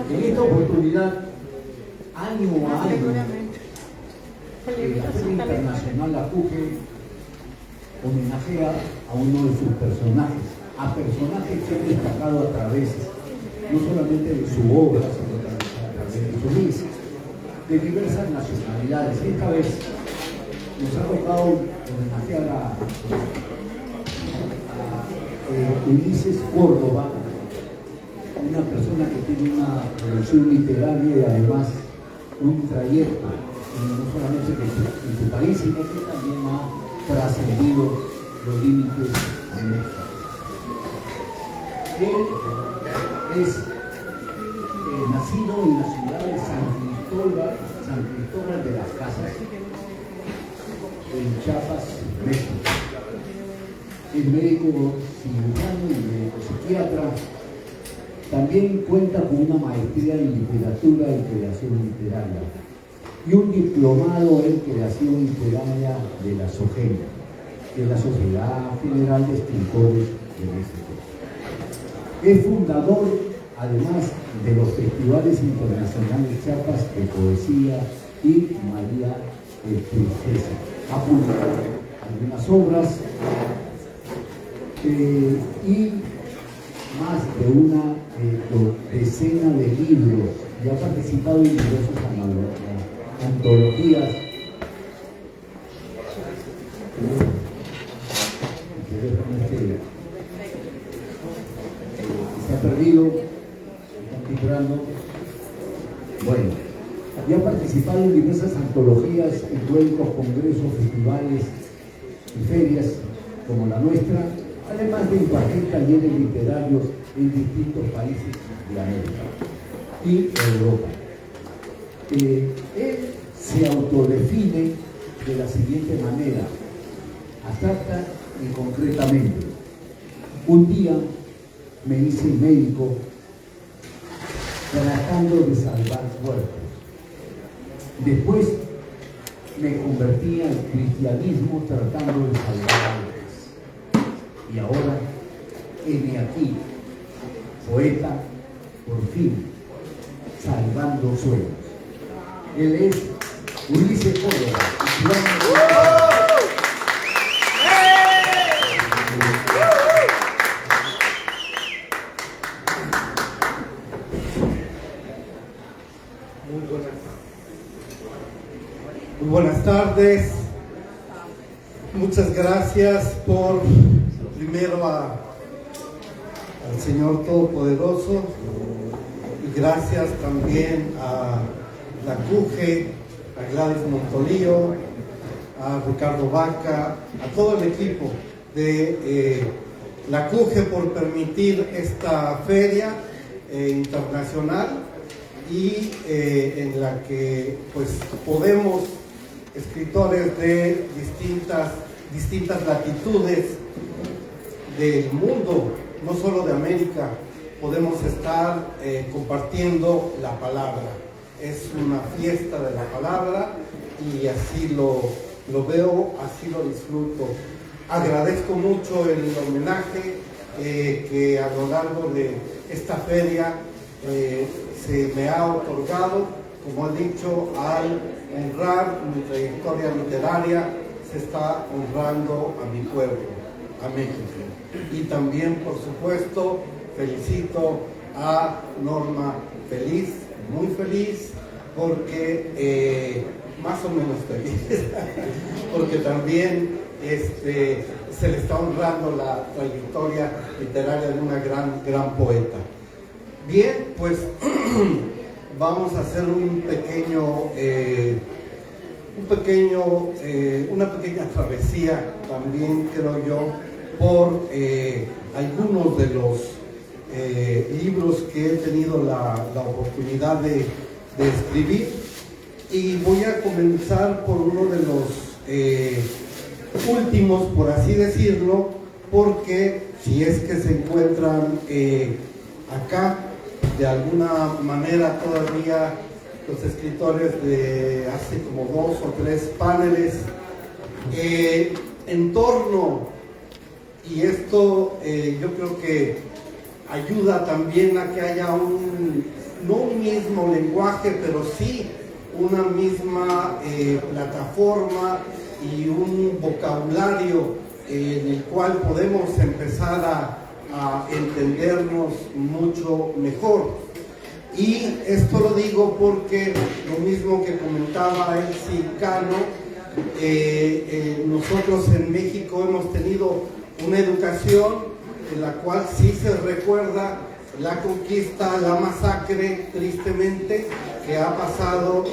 En esta oportunidad, año a año, la Feria Internacional ACUGE homenajea a uno de sus personajes, a personajes que han destacado a través no solamente de su obra, sino a través de su vida, de diversas nacionalidades. Esta vez nos ha tocado homenajear a Ulises Córdoba, una persona que tiene una producción literaria y además un trayecto, no solamente en su país, sino que también ha trascendido los límites de nuestro país. Él es nacido en la ciudad de San Cristóbal de las Casas, en Chiapas, México. Es médico cirujano y médico psiquiatra. También cuenta con una maestría en literatura y creación literaria y un diplomado en creación literaria de la SOGEM, de la Sociedad General de Escritores de México. Es fundador, además, de los festivales internacionales Chiapas de Poesía y María Tristeza. Ha publicado algunas obras y más de una decena de libros, y ha participado en diversas antologías. Se ha perdido, están titulando. Bueno, y ha participado en diversas antologías, encuentros, congresos, festivales y ferias como la nuestra, además de impartir talleres literarios en distintos países de América y Europa. Él se autodefine de la siguiente manera, abstracta y concretamente. Un día me hice médico tratando de salvar cuerpos. Después me convertí al cristianismo tratando de salvar almas. Y ahora, heme aquí, poeta, por fin, salvando sueños. Él es Ulises Córdoba. Muy buenas tardes. Muchas gracias por, primero al Señor Todopoderoso, y gracias también a la CUGE, a Gladys Montolío, a Ricardo Vaca, a todo el equipo de la CUGE por permitir esta feria internacional y en la que pues podemos, escritores de distintas latitudes del mundo, no solo de América, podemos estar compartiendo la palabra. Es una fiesta de la palabra y así lo veo, así lo disfruto. Agradezco mucho el homenaje que a lo largo de esta feria se me ha otorgado, como he dicho, al honrar mi trayectoria literaria, se está honrando a mi pueblo, a México. Y también, por supuesto, felicito a Norma Feliz, muy feliz, porque, más o menos feliz, porque también se le está honrando la trayectoria literaria de una gran poeta. Bien, pues vamos a hacer una pequeña travesía también, creo yo, por algunos de los libros que he tenido la oportunidad de escribir, y voy a comenzar por uno de los últimos, por así decirlo, porque si es que se encuentran acá de alguna manera todavía los escritores de hace como 2 o 3 paneles en torno, y esto yo creo que ayuda también a que haya no un mismo lenguaje, pero sí una misma plataforma y un vocabulario en el cual podemos empezar a entendernos mucho mejor. Y esto lo digo porque lo mismo que comentaba Elsie Cano, nosotros en México hemos tenido una educación en la cual sí se recuerda la conquista, la masacre, tristemente, que ha pasado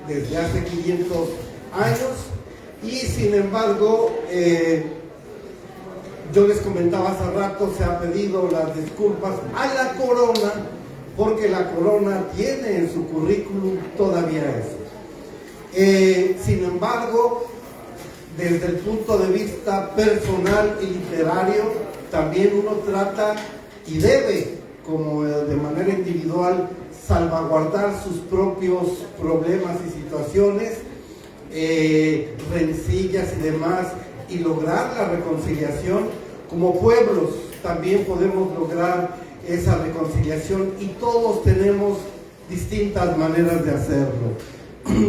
desde hace 500 años, y sin embargo, yo les comentaba hace rato, se ha pedido las disculpas a la corona, porque la corona tiene en su currículum todavía eso. Sin embargo, desde el punto de vista personal y literario, también uno trata y debe, como de manera individual, salvaguardar sus propios problemas y situaciones, rencillas y demás, y lograr la reconciliación. Como pueblos también podemos lograr esa reconciliación, y todos tenemos distintas maneras de hacerlo.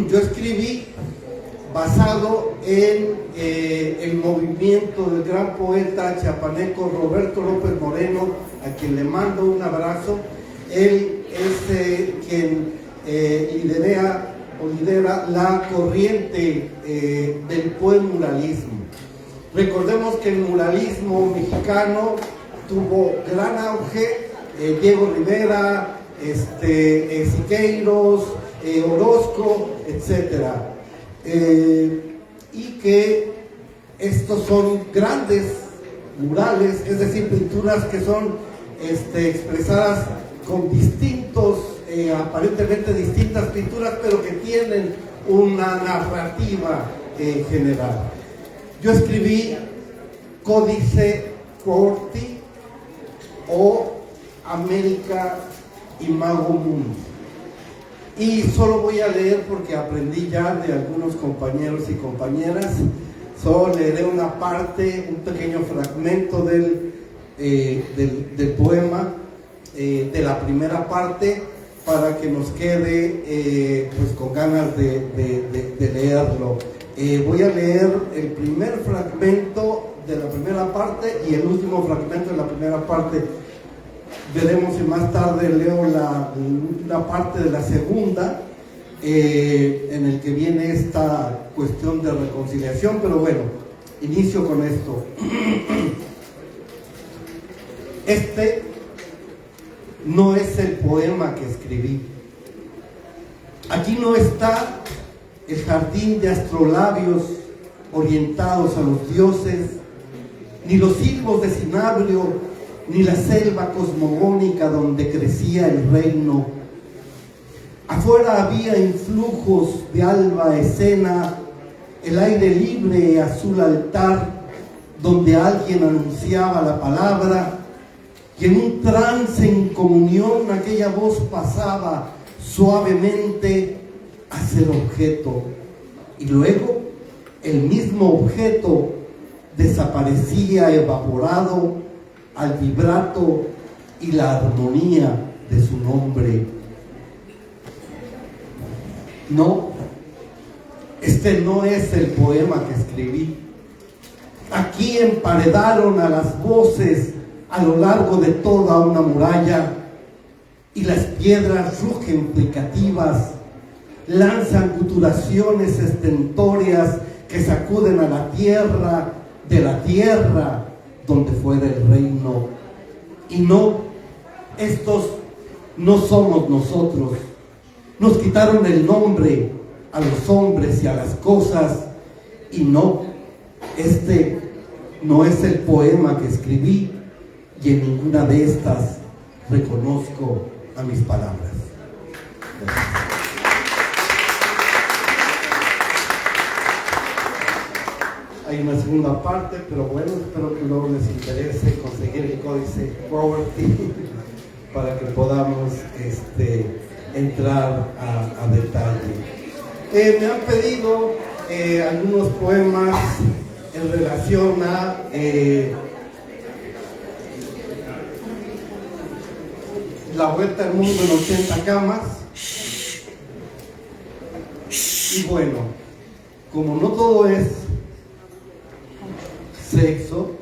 Yo escribí basado en el movimiento del gran poeta chiapaneco Roberto López Moreno, a quien le mando un abrazo. Él es quien lidera la corriente del poemuralismo. Recordemos que el muralismo mexicano tuvo gran auge, Diego Rivera, Siqueiros, Orozco, etcétera. Y que estos son grandes murales, es decir, pinturas que son expresadas con distintos, aparentemente distintas pinturas, pero que tienen una narrativa general. Yo escribí Códice Corti o América Imago Mundi. Y solo voy a leer porque aprendí ya de algunos compañeros y compañeras. Solo leeré una parte, un pequeño fragmento del poema, de la primera parte, para que nos quede pues con ganas de leerlo. Voy a leer el primer fragmento de la primera parte y el último fragmento de la primera parte. Veremos si más tarde leo la parte de la segunda, en el que viene esta cuestión de reconciliación, pero bueno, inicio con esto. Este no es el poema que escribí. Aquí no está el jardín de astrolabios orientados a los dioses, ni los silbos de cinabrio, ni la selva cosmogónica donde crecía el reino. Afuera había influjos de alba escena, el aire libre, azul altar, donde alguien anunciaba la palabra, y en un trance en comunión aquella voz pasaba suavemente a ser objeto, y luego el mismo objeto desaparecía evaporado al vibrato y la armonía de su nombre. No, este no es el poema que escribí. Aquí emparedaron a las voces a lo largo de toda una muralla, y las piedras rugen fricativas, lanzan guturaciones estentóreas que sacuden a la tierra, de la tierra donde fuera el reino. Y no, estos no somos nosotros. Nos quitaron el nombre a los hombres y a las cosas, y no, este no es el poema que escribí, y en ninguna de estas reconozco a mis palabras. Gracias. Hay una segunda parte, pero bueno, espero que luego les interese conseguir el códice Corti para que podamos entrar a detalle. Me han pedido algunos poemas en relación a La vuelta al mundo en 80 camas. Y bueno, como no todo es sexo,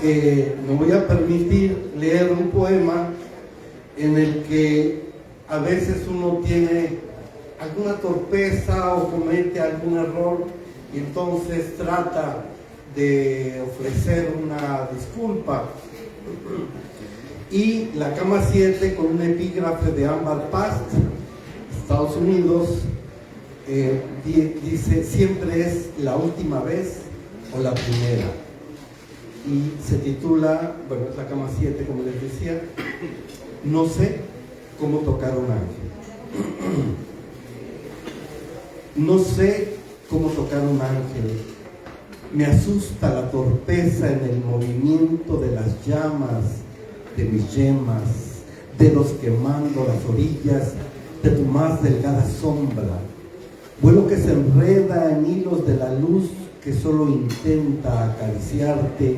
me voy a permitir leer un poema en el que a veces uno tiene alguna torpeza o comete algún error y entonces trata de ofrecer una disculpa. Y la cama 7, con un epígrafe de Ambar Past, Estados Unidos, dice: siempre es la última vez o la primera. Y se titula, bueno, es la cama 7, como les decía, no sé cómo tocar un ángel. No sé cómo tocar un ángel. Me asusta la torpeza en el movimiento de las llamas, de mis yemas, dedos quemando las orillas de tu más delgada sombra. Vuelo que se enreda en hilos de la luz que solo intenta acariciarte.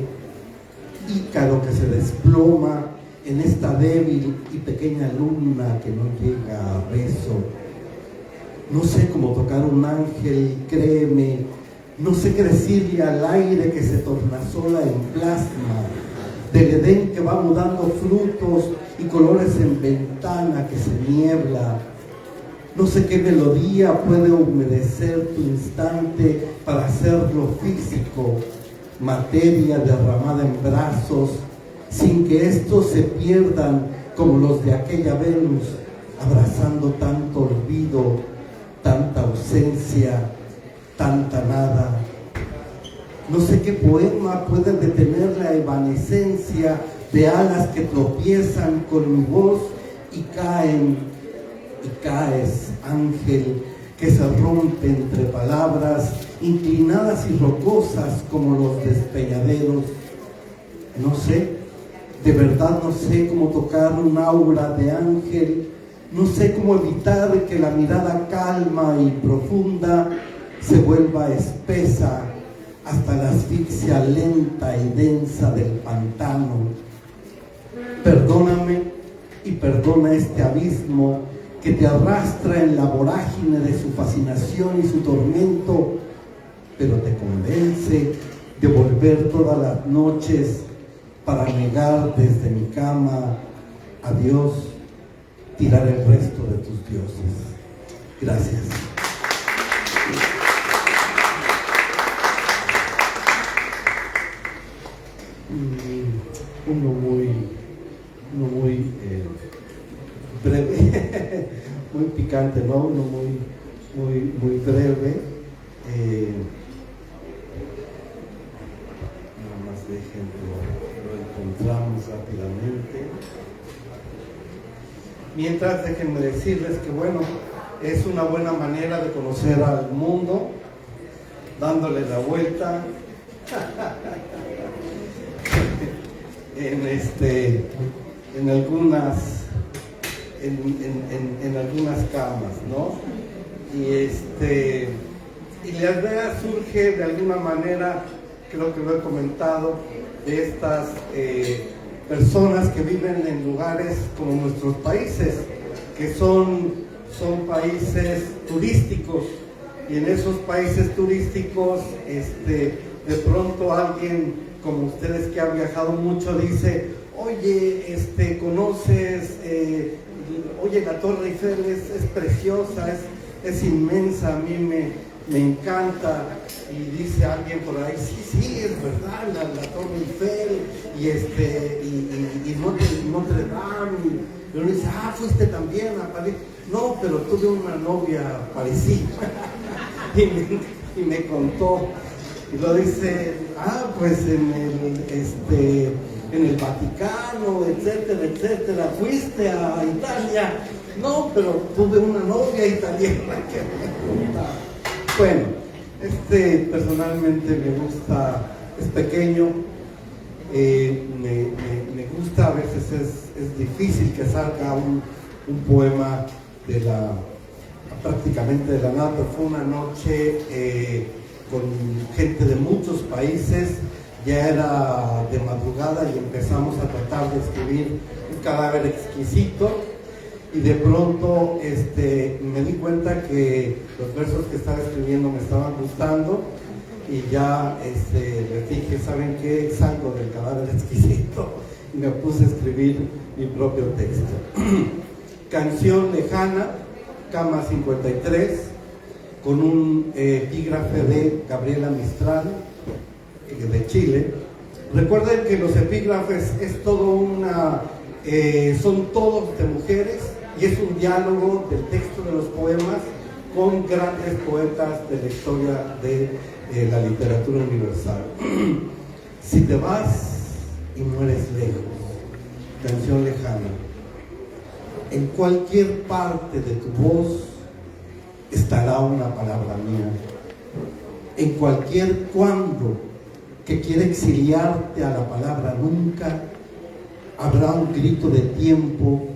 Ícaro que se desploma en esta débil y pequeña luna que no llega a beso. No sé cómo tocar un ángel, créeme. No sé qué decirle al aire que se tornasola en plasma, del Edén que va mudando frutos y colores en ventana que se niebla. No sé qué melodía puede humedecer tu instante para hacerlo físico, materia derramada en brazos, sin que estos se pierdan como los de aquella Venus, abrazando tanto olvido, tanta ausencia, tanta nada. No sé qué poema puede detener la evanescencia de alas que tropiezan con mi voz y caen. Y caes, ángel, que se rompe entre palabras inclinadas y rocosas como los despeñaderos. No sé, de verdad no sé cómo tocar un aura de ángel. No sé cómo evitar que la mirada calma y profunda se vuelva espesa hasta la asfixia lenta y densa del pantano. Perdóname y perdona este abismo que te arrastra en la vorágine de su fascinación y su tormento, pero te convence de volver todas las noches para negar desde mi cama a Dios, tirar el resto de tus dioses. Gracias. Uno muy breve, muy picante, ¿no? Uno muy breve. Nada más déjenlo, lo encontramos rápidamente. Mientras, déjenme decirles que, bueno, es una buena manera de conocer al mundo, dándole la vuelta en algunas camas, ¿no? Y la idea surge de alguna manera, creo que lo he comentado, de estas personas que viven en lugares como nuestros países, que son países turísticos, y en esos países turísticos de pronto alguien como ustedes que han viajado mucho dice: oye, ¿conoces? Oye, la Torre Eiffel es preciosa, es inmensa, a mí me encanta. Y dice alguien por ahí: sí, es verdad, la Torre Eiffel y Notre Dame. Y uno dice: fuiste también a París. No, pero tuve una novia parecida. y me contó. Y lo dice: pues en el Vaticano, etcétera. Fuiste a Italia. No, pero tuve una novia italiana que me contaba. Bueno, personalmente me gusta, es pequeño, me gusta, a veces es difícil que salga un poema prácticamente de la nada, pero fue una noche con gente de muchos países, ya era de madrugada y empezamos a tratar de escribir Un cadáver exquisito, y de pronto me di cuenta que los versos que estaba escribiendo me estaban gustando, y ya les dije, ¿saben qué? Salgo del cadáver exquisito y me puse a escribir mi propio texto. Canción lejana, Cama 53, con un epígrafe de Gabriela Mistral, de Chile. Recuerden que los epígrafes es todo son todos de mujeres, y es un diálogo del texto de los poemas con grandes poetas de la historia de la literatura universal. Si te vas y mueres lejos, canción lejana. En cualquier parte de tu voz estará una palabra mía. En cualquier cuando que quiera exiliarte a la palabra nunca, habrá un grito de tiempo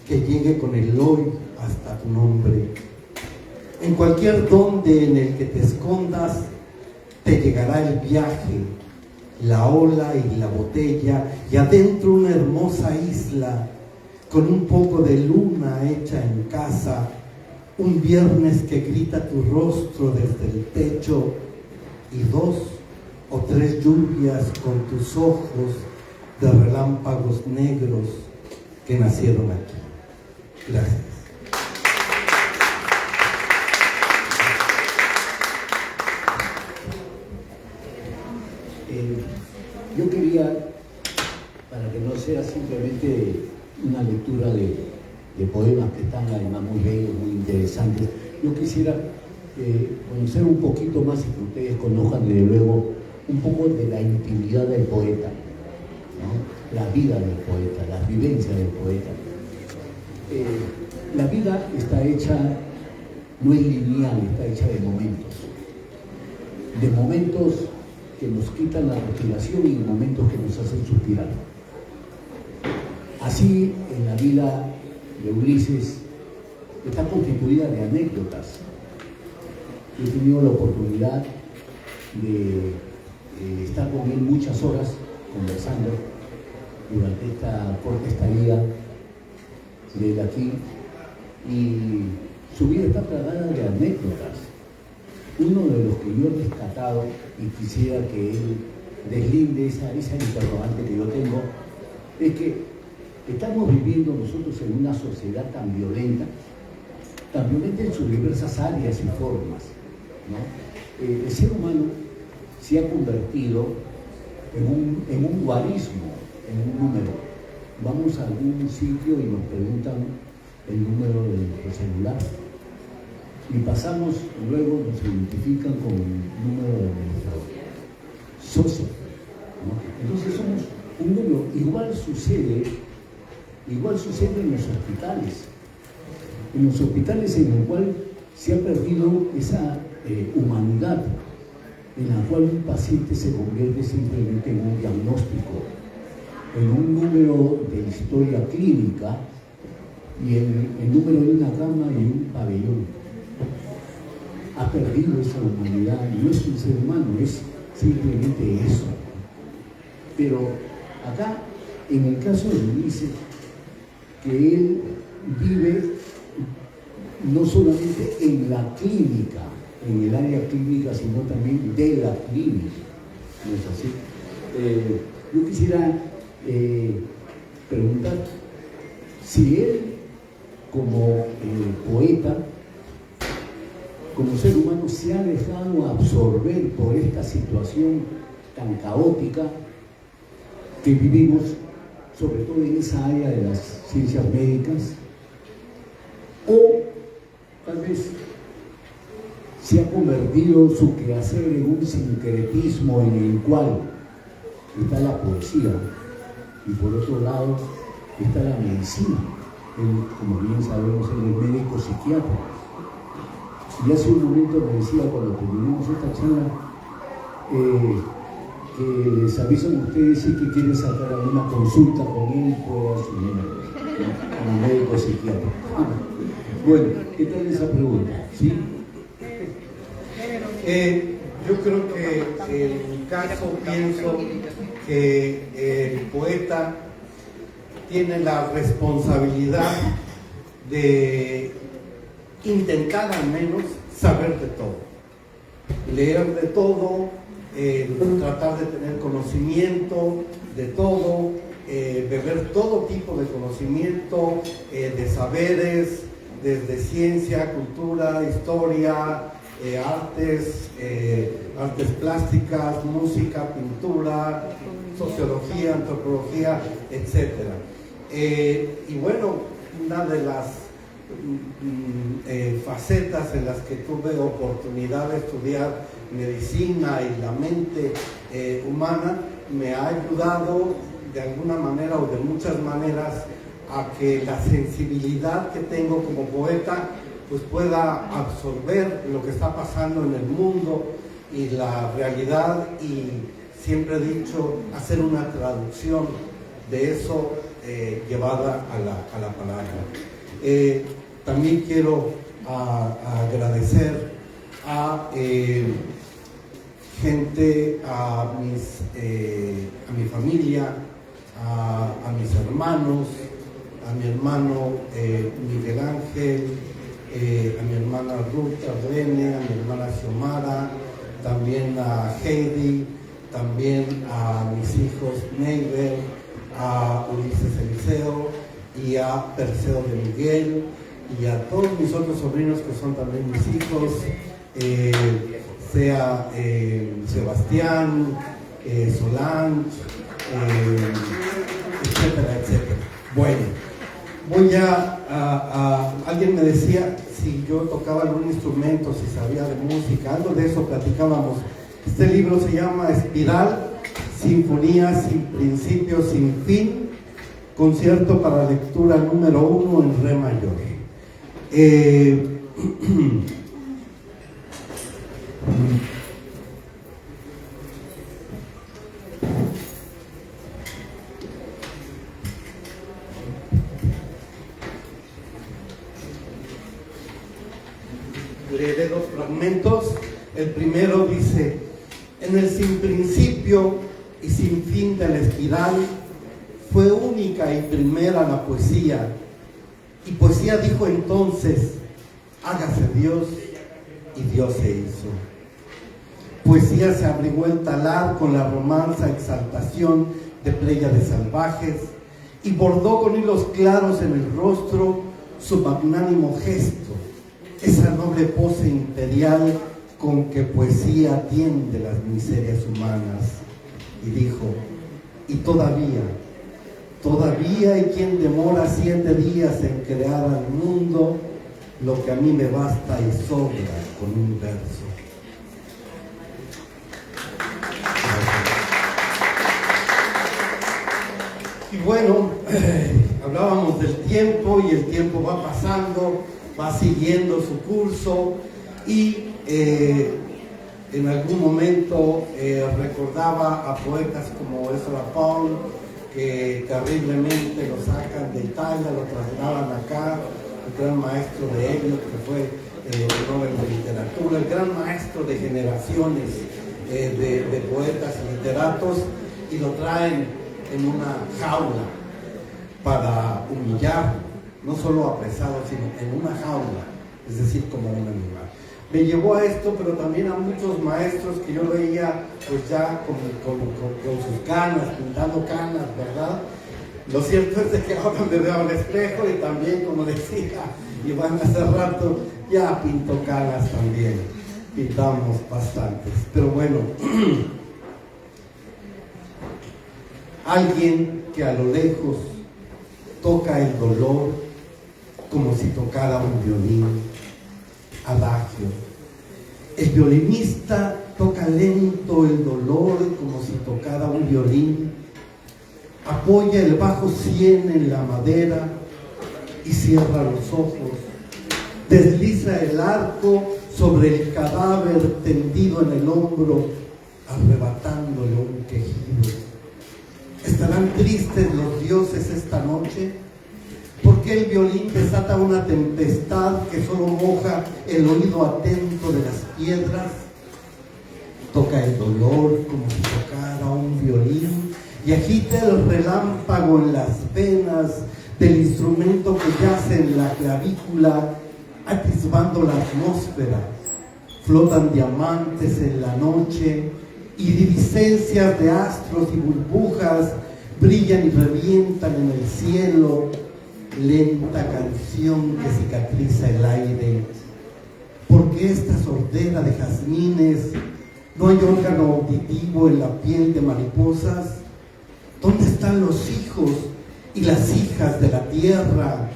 que llegue con el hoy hasta tu nombre. En cualquier donde en el que te escondas, te llegará el viaje, la ola y la botella, y adentro una hermosa isla con un poco de luna hecha en casa, un viernes que grita tu rostro desde el techo, y 2 o 3 lluvias con tus ojos de relámpagos negros que nacieron aquí. Gracias. Yo quería, para que no sea simplemente una lectura de poemas que están además muy bellos, muy interesantes, yo quisiera conocer un poquito más, y que ustedes conozcan desde luego un poco de la intimidad del poeta, ¿no? La vida del poeta, las vivencias del poeta. La vida está hecha, no es lineal, está hecha de momentos que nos quitan la respiración y momentos que nos hacen suspirar. Así, en la vida de Ulises está constituida de anécdotas. He tenido la oportunidad de estar con él muchas horas conversando durante esta corta estadía de él aquí, y su vida está plagada de anécdotas. Uno de los que yo he rescatado, y quisiera que él deslinde esa interrogante que yo tengo, es que estamos viviendo nosotros en una sociedad tan violenta en sus diversas áreas y formas, ¿no? El ser humano se ha convertido en un guarismo, en un número. Vamos a algún sitio y nos preguntan el número de nuestro celular, y pasamos, luego nos identifican con el número de nuestro socio, ¿no? Entonces somos un número. Igual sucede en los hospitales en el cual se ha perdido esa humanidad, en la cual un paciente se convierte simplemente en un diagnóstico, en un número de historia clínica, y en el número de una cama y un pabellón. Ha perdido esa humanidad, y no es un ser humano, es simplemente eso. Pero acá, en el caso de Ulises, que él vive no solamente en la clínica, en el área clínica, sino también de la clínica, ¿no es así? Yo quisiera preguntar si él, como poeta, como ser humano, se ha dejado absorber por esta situación tan caótica que vivimos, sobre todo en esa área de las ciencias médicas, o tal vez se ha convertido su quehacer en un sincretismo en el cual está la poesía y por otro lado está la medicina. Él, como bien sabemos, él es médico psiquiatra. Y hace un momento me decía, cuando terminamos esta charla, que les avisan ustedes si que quieren sacar alguna consulta con él, pueda su número, ¿no? Como médico psiquiatra. Bueno, ¿qué tal esa pregunta? ¿Sí? Yo creo que en mi caso pienso que el poeta tiene la responsabilidad de intentar al menos saber de todo, leer de todo, tratar de tener conocimiento de todo, beber todo tipo de conocimiento, de saberes, desde ciencia, cultura, historia, artes plásticas, música, pintura, sociología, antropología, etc. Y bueno, una de las facetas en las que tuve oportunidad de estudiar medicina y la mente humana me ha ayudado de alguna manera o de muchas maneras a que la sensibilidad que tengo como poeta pues pueda absorber lo que está pasando en el mundo y la realidad, y siempre he dicho hacer una traducción de eso llevada a la palabra. También quiero agradecer a gente, a mi familia, a mis hermanos, a mi hermano Miguel Ángel, a mi hermana Ruth Ardene, a mi hermana Xiomara, también a Heidi, también a mis hijos Neiber, a Ulises Eliseo y a Perseo de Miguel, y a todos mis otros sobrinos que son también mis hijos, sea Sebastián, Solange, etcétera, etcétera. Bueno, voy alguien me decía si yo tocaba algún instrumento, si sabía de música, algo de eso platicábamos. Este libro se llama Espiral, Sinfonía sin principio, sin fin, concierto para lectura número 1 en re mayor. Leeré dos fragmentos. El primero dice: en el sin principio y sin fin de la espiral fue única y primera la poesía, y poesía dijo entonces: hágase Dios, y Dios se hizo. Poesía se abrigó el talar con la romanza exaltación de pléyades salvajes, y bordó con hilos claros en el rostro su magnánimo gesto, esa noble pose imperial con que poesía atiende las miserias humanas. Y dijo: y todavía hay quien demora 7 días en crear al mundo lo que a mí me basta y sobra con un verso. Y bueno, hablábamos del tiempo, y el tiempo va pasando, va siguiendo su curso, y en algún momento recordaba a poetas como Ezra Pound, que terriblemente lo sacan de Italia, lo trasladan acá, el gran maestro de Eliot, que fue Nobel de Literatura, el gran maestro de generaciones de poetas y literatos, y lo traen en una jaula para humillarlo, no solo apresado, sino en una jaula, es decir, como un animal. Me llevó a esto, pero también a muchos maestros que yo veía pues ya con sus canas, pintando canas, ¿verdad? Lo cierto es de que ahora me veo al espejo y también, como decía Iván hace rato, ya pinto canas también, pintamos bastantes. Pero bueno, alguien que a lo lejos toca el dolor como si tocara un violín, adagio. El violinista toca lento el dolor como si tocara un violín, apoya el bajo sien en la madera y cierra los ojos, desliza el arco sobre el cadáver tendido en el hombro, arrebatándole un quejido. ¿Estarán tristes los dioses esta noche? ¿Por qué el violín desata una tempestad que solo moja el oído atento de las piedras? toca el dolor como si tocara un violín y agita el relámpago en las venas del instrumento que yace en la clavícula, atisbando la atmósfera. Flotan diamantes en la noche, iridiscencias de astros y burbujas brillan y revientan en el cielo. Lenta canción que cicatriza el aire. Porque esta sordera de jazmines, no hay órgano auditivo en la piel de mariposas. ¿Dónde están los hijos y las hijas de la tierra?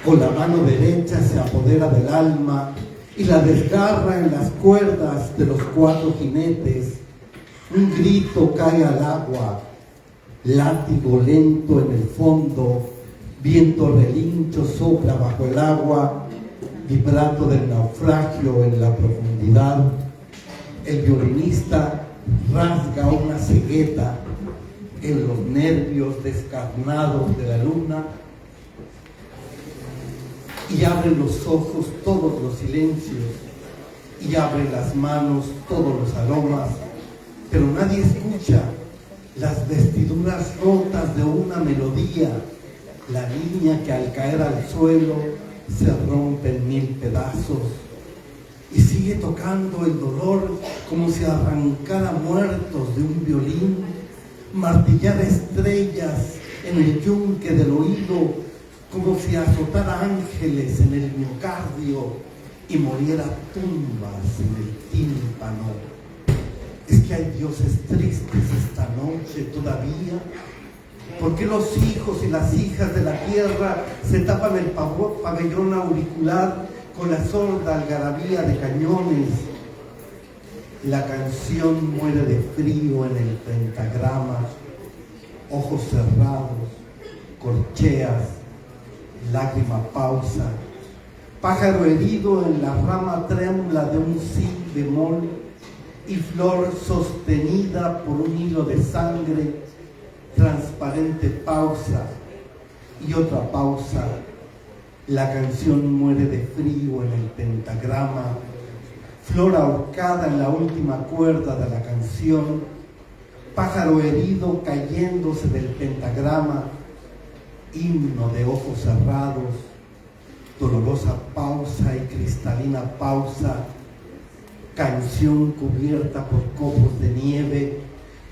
Con la mano derecha se apodera del alma y la desgarra en las cuerdas de los 4 jinetes. Un grito cae al agua, látigo lento en el fondo, viento relincho sopla bajo el agua, vibrato del naufragio en la profundidad. El violinista rasga una cegueta en los nervios descarnados de la luna y abre los ojos todos los silencios y abre las manos todos los aromas, pero nadie escucha las vestiduras rotas de una melodía, la niña que al caer al suelo se rompe en 1000 pedazos y sigue tocando el dolor como si arrancara muertos de un violín, martillara estrellas en el yunque del oído, como si azotara ángeles en el miocardio y moriera tumbas en el tímpano. Es que hay dioses tristes esta noche todavía. ¿Por qué los hijos y las hijas de la tierra se tapan el pabellón auricular con la sorda algarabía de cañones? La canción muere de frío en el pentagrama, ojos cerrados, corcheas, lágrima pausa, pájaro herido en la rama trémula de un si bemol y flor sostenida por un hilo de sangre, transparente pausa y otra pausa. La canción muere de frío en el pentagrama, flor ahorcada en la última cuerda de la canción, pájaro herido cayéndose del pentagrama, himno de ojos cerrados, dolorosa pausa y cristalina pausa, canción cubierta por copos de nieve,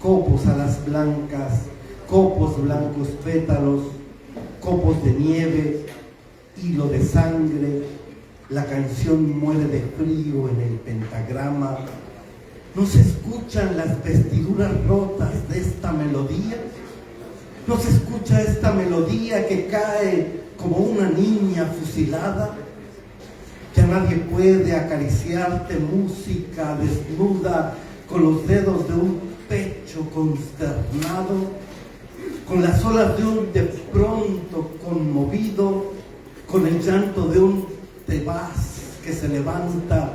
copos alas blancas, copos blancos pétalos, copos de nieve, hilo de sangre. La canción muere de frío en el pentagrama. ¿No se escuchan las vestiduras rotas de esta melodía? ¿No se escucha esta melodía que cae como una niña fusilada? Ya nadie puede acariciarte, música desnuda, con los dedos de un pecho consternado, con las olas de un de pronto conmovido, con el llanto de un te vas que se levanta,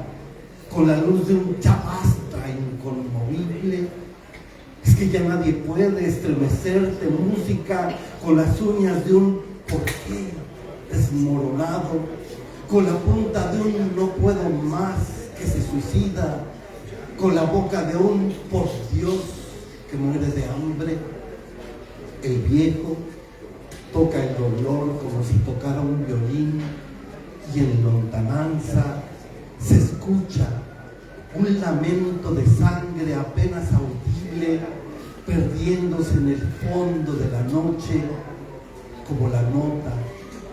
con la luz de un ya basta inconmovible. Es que ya nadie puede estremecerte, música, con las uñas de un por qué desmoronado, con la punta de un no puedo más que se suicida, con la boca de un por Dios que muere de hambre. El viejo toca el dolor como si tocara un violín y en lontananza se escucha un lamento de sangre apenas audible, perdiéndose en el fondo de la noche como la nota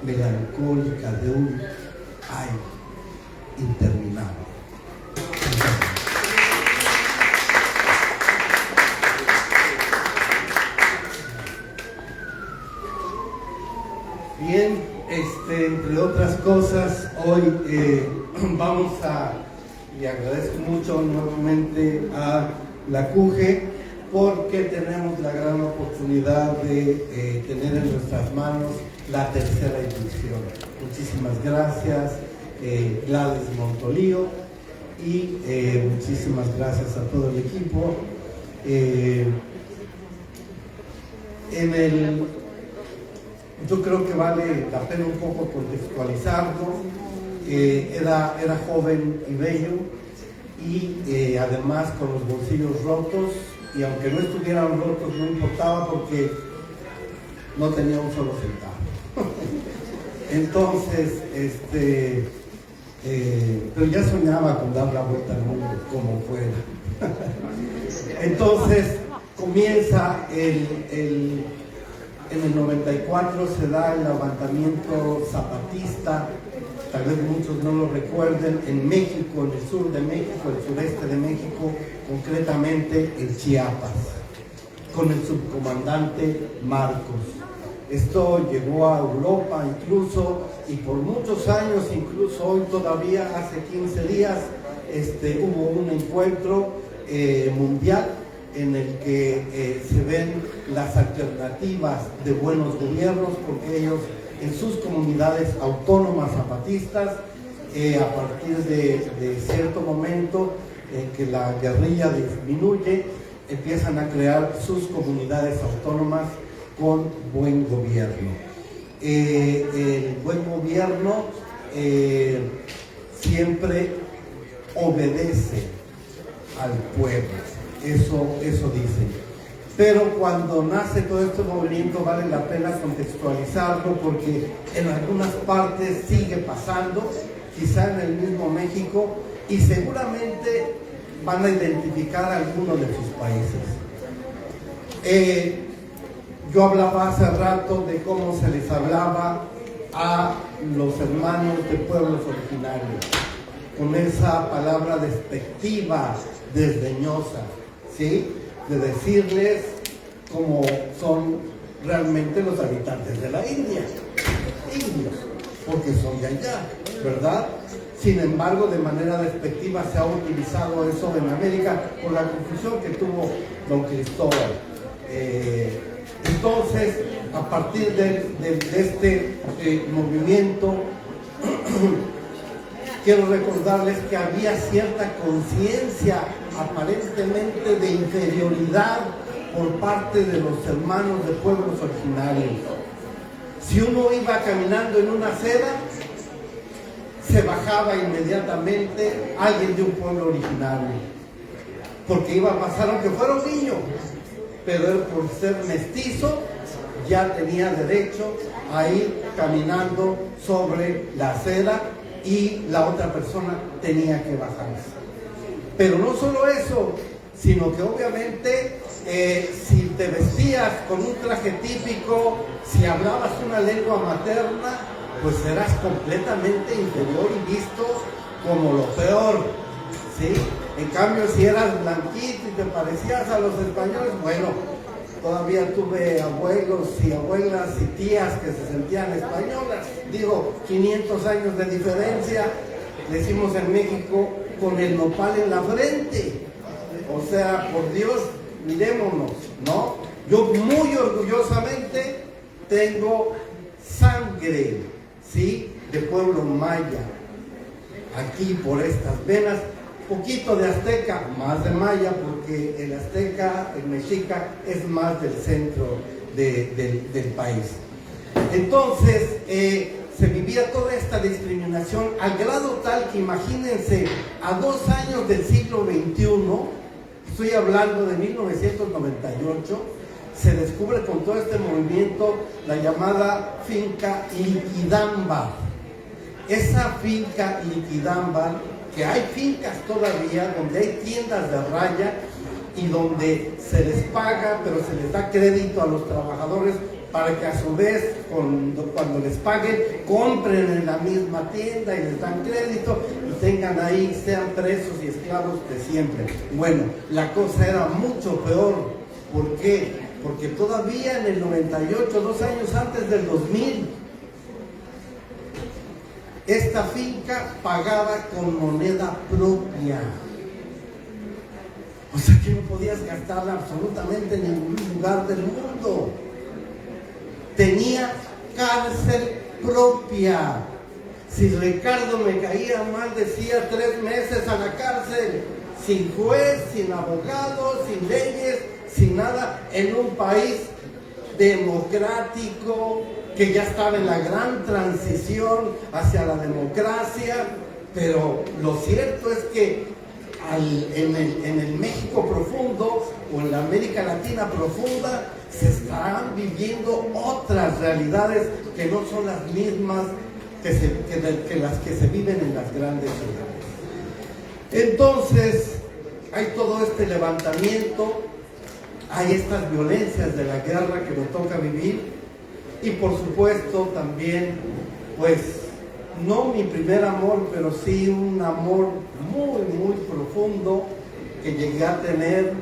melancólica de un ay interminable. Bien, entre otras cosas, hoy vamos a, y agradezco mucho nuevamente a la CUGE porque tenemos la gran oportunidad de tener en nuestras manos la tercera edición. Muchísimas gracias, Gladys Montolío, y muchísimas gracias a todo el equipo. Yo creo que vale la pena un poco contextualizarlo. Era joven y bello y además con los bolsillos rotos, y aunque no estuvieran rotos no importaba porque no tenía un solo centavo. Entonces, pero ya soñaba con dar la vuelta al mundo como fuera. Entonces comienza en el 94 se da el levantamiento zapatista, tal vez muchos no lo recuerden, en México, en el sur de México, el sureste de México, concretamente en Chiapas, con el subcomandante Marcos. Esto llegó a Europa incluso, y por muchos años, incluso hoy todavía, hace 15 días, hubo un encuentro mundial en el que se ven las alternativas de buenos gobiernos, porque ellos en sus comunidades autónomas zapatistas, a partir de cierto momento en que la guerrilla disminuye, empiezan a crear sus comunidades autónomas con buen gobierno. El buen gobierno siempre obedece al pueblo, eso dicen. Pero cuando nace todo este movimiento vale la pena contextualizarlo, porque en algunas partes sigue pasando, quizá en el mismo México, y seguramente van a identificar algunos de sus países. Yo hablaba hace rato de cómo se les hablaba a los hermanos de pueblos originarios, con esa palabra despectiva, desdeñosa, ¿sí? De decirles como son realmente los habitantes de la India, indios, porque son de allá, ¿verdad? Sin embargo, de manera despectiva se ha utilizado eso en América por la confusión que tuvo don Cristóbal. Entonces, a partir de este movimiento, quiero recordarles que había cierta conciencia aparentemente de inferioridad por parte de los hermanos de pueblos originarios. Si uno iba caminando en una acera, se bajaba inmediatamente alguien de un pueblo originario, porque iba a pasar aunque fuera un niño, pero él, por ser mestizo, ya tenía derecho a ir caminando sobre la acera y la otra persona tenía que bajarse. Pero no solo eso, sino que obviamente si te vestías con un traje típico, si hablabas una lengua materna, pues eras completamente inferior y visto como lo peor, ¿sí? En cambio, si eras blanquito y te parecías a los españoles, bueno, todavía tuve abuelos y abuelas y tías que se sentían españolas. Digo, 500 años de diferencia, decimos en México, con el nopal en la frente. O sea, por Dios, mirémonos, ¿no? Yo muy orgullosamente tengo sangre, ¿sí?, de pueblo maya, aquí por estas venas. Poquito de azteca, más de maya, porque el azteca, el mexica, es más del centro del país. Entonces, se vivía toda esta discriminación al grado tal que, imagínense, a 2 años del siglo XXI, estoy hablando de 1998, se descubre con todo este movimiento la llamada finca Liquidambar. Esa finca Liquidambar, que hay fincas todavía donde hay tiendas de raya y donde se les paga, pero se les da crédito a los trabajadores para que a su vez, cuando les paguen, compren en la misma tienda y les dan crédito y tengan ahí, sean presos y esclavos de siempre. Bueno, la cosa era mucho peor. ¿Por qué? Porque todavía en el 98, 2 años antes del 2000, esta finca pagaba con moneda propia. O sea que no podías gastarla absolutamente en ningún lugar del mundo. Tenía cárcel propia. Si Ricardo me caía mal, decía 3 meses a la cárcel, sin juez, sin abogado, sin leyes, sin nada, en un país democrático que ya estaba en la gran transición hacia la democracia. Pero lo cierto es que en el México profundo o en la América Latina profunda se están viviendo otras realidades que no son las mismas que las que se viven en las grandes ciudades. Entonces, hay todo este levantamiento, hay estas violencias de la guerra que nos toca vivir, y por supuesto también, pues, no mi primer amor, pero sí un amor muy, muy profundo que llegué a tener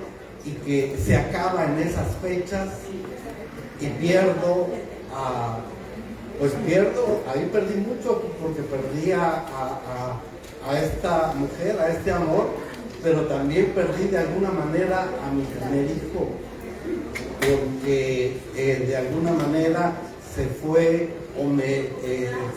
y que se acaba en esas fechas, y ahí perdí mucho porque perdí a esta mujer, a este amor, pero también perdí de alguna manera a mi primer hijo, porque de alguna manera se fue o me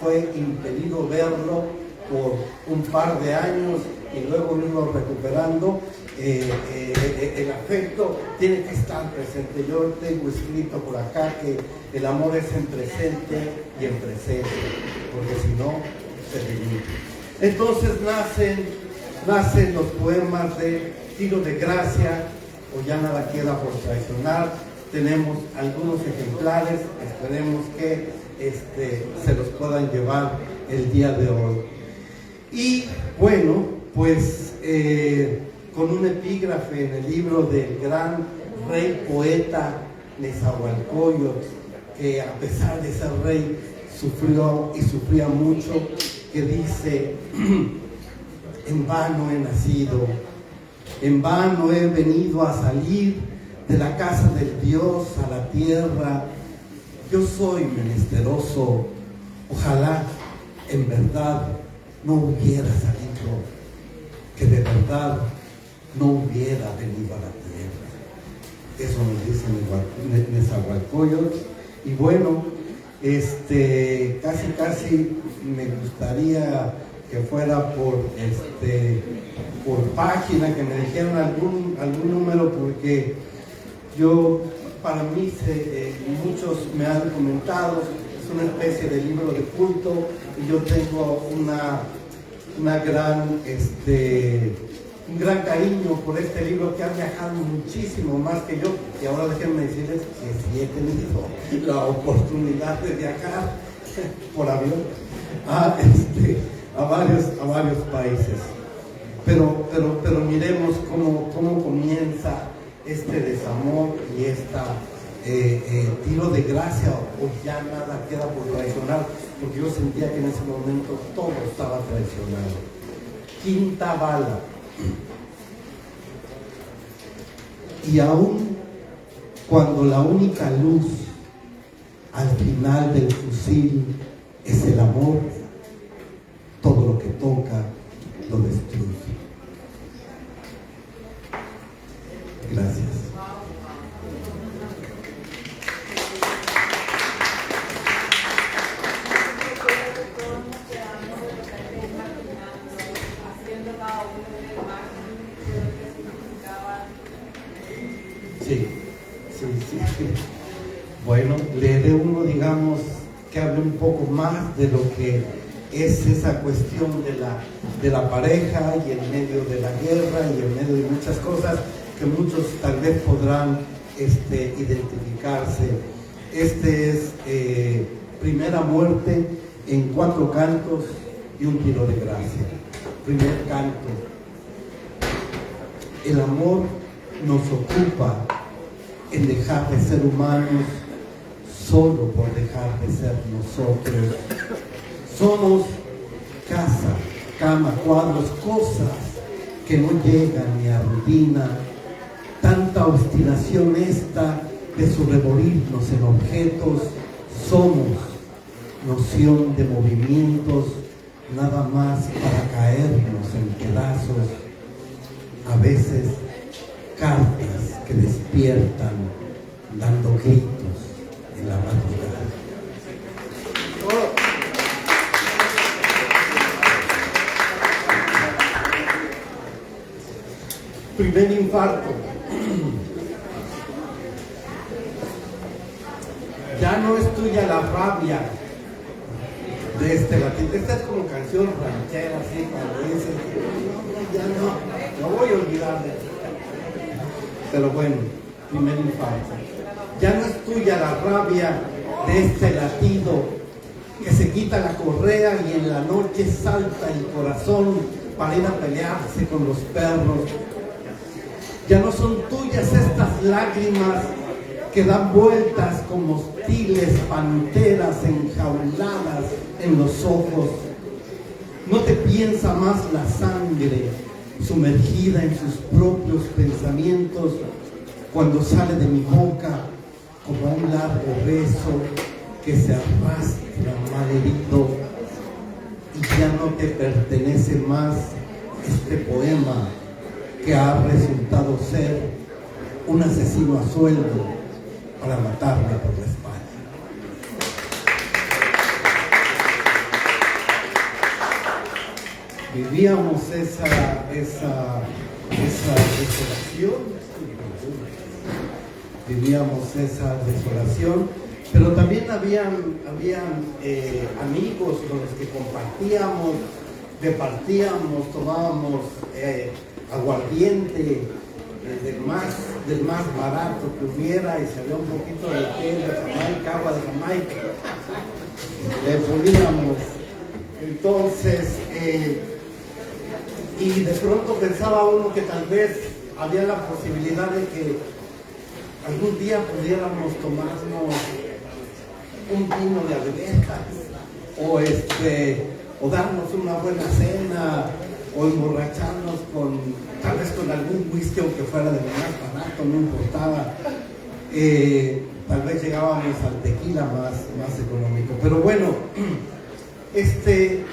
fue impedido verlo por un par de años y luego irlo recuperando. El afecto tiene que estar presente. Yo tengo escrito por acá que el amor es en presente y en presente, porque si no se limita. Entonces nacen los poemas de Tiro de Gracia o Ya nada queda por traicionar. Tenemos algunos ejemplares, esperemos que se los puedan llevar el día de hoy. Y bueno, pues con un epígrafe en el libro del gran rey poeta Nezahualcóyotl, que a pesar de ser rey sufrió y sufría mucho, que dice: en vano he nacido, en vano he venido a salir de la casa del Dios a la tierra. Yo soy menesteroso, ojalá en verdad no hubiera salido, que de verdad no hubiera venido a la tierra. Eso nos dice Nezahualcóyotl. Y bueno, casi me gustaría que fuera por página, que me dijeran algún número, porque para mí muchos me han comentado, es una especie de libro de culto, y yo tengo un gran cariño por este libro, que ha viajado muchísimo más que yo. Y ahora déjenme decirles que sí he tenido la oportunidad de viajar por avión a varios países. Pero miremos cómo comienza este desamor y tiro de gracia, o ya nada queda por traicionar, porque yo sentía que en ese momento todo estaba traicionado. Quinta bala. Y aún cuando la única luz al final del fusil es el amor, todo lo que toca lo destruye. Gracias. Sí. Bueno, leeré uno, digamos, que hable un poco más de lo que es esa cuestión de la pareja, y en medio de la guerra, y en medio de muchas cosas que muchos tal vez podrán identificarse. Este es Primera Muerte en 4 cantos y un tiro de gracia. Primer canto. El amor nos ocupa en dejar de ser humanos solo por dejar de ser nosotros. Somos casa, cama, cuadros, cosas que no llegan ni a rutina. Tanta obstinación esta de sobrevolirnos en objetos. Somos noción de movimientos, nada más para caernos en pedazos. A veces cartas que despiertan dando gritos en la madrugada. Primer infarto. Ya no es tuya la rabia de este latín. Esta es como canción ranchera, así, cuando dicen, no, ya no voy hablar de ti. Pero bueno, primer infarto. Ya no es tuya la rabia de este latido que se quita la correa y en la noche salta el corazón para ir a pelearse con los perros. Ya no son tuyas estas lágrimas que dan vueltas como hostiles panteras enjauladas en los ojos. No te piensa más la sangre sumergida en sus propios pensamientos cuando sale de mi boca como un largo beso que se arrastra malherido, y ya no te pertenece más este poema que ha resultado ser un asesino a sueldo para matarme por la espalda. Vivíamos esa desolación, pero también habían amigos con los que compartíamos, departíamos, tomábamos aguardiente del más barato que hubiera, y salía un poquito de té de Jamaica, agua de Jamaica, le poníamos. Entonces, y de pronto pensaba uno que tal vez había la posibilidad de que algún día pudiéramos tomarnos un vino de abejas, o darnos una buena cena, o emborracharnos tal vez con algún whisky, aunque fuera de lo más barato, no importaba. Tal vez llegábamos al tequila más económico. Pero bueno, este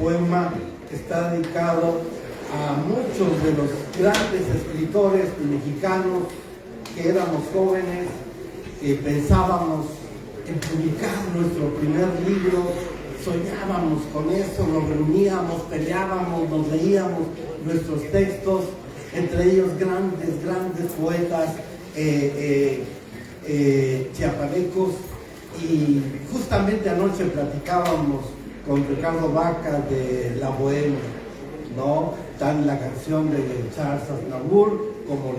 poema está dedicado a muchos de los grandes escritores mexicanos que éramos jóvenes, que pensábamos en publicar nuestro primer libro, soñábamos con eso, nos reuníamos, peleábamos, nos leíamos nuestros textos, entre ellos grandes poetas chiapanecos, y justamente anoche platicábamos con Ricardo Vaca de La Bohème, ¿no? Tan la canción de Charles Aznavour como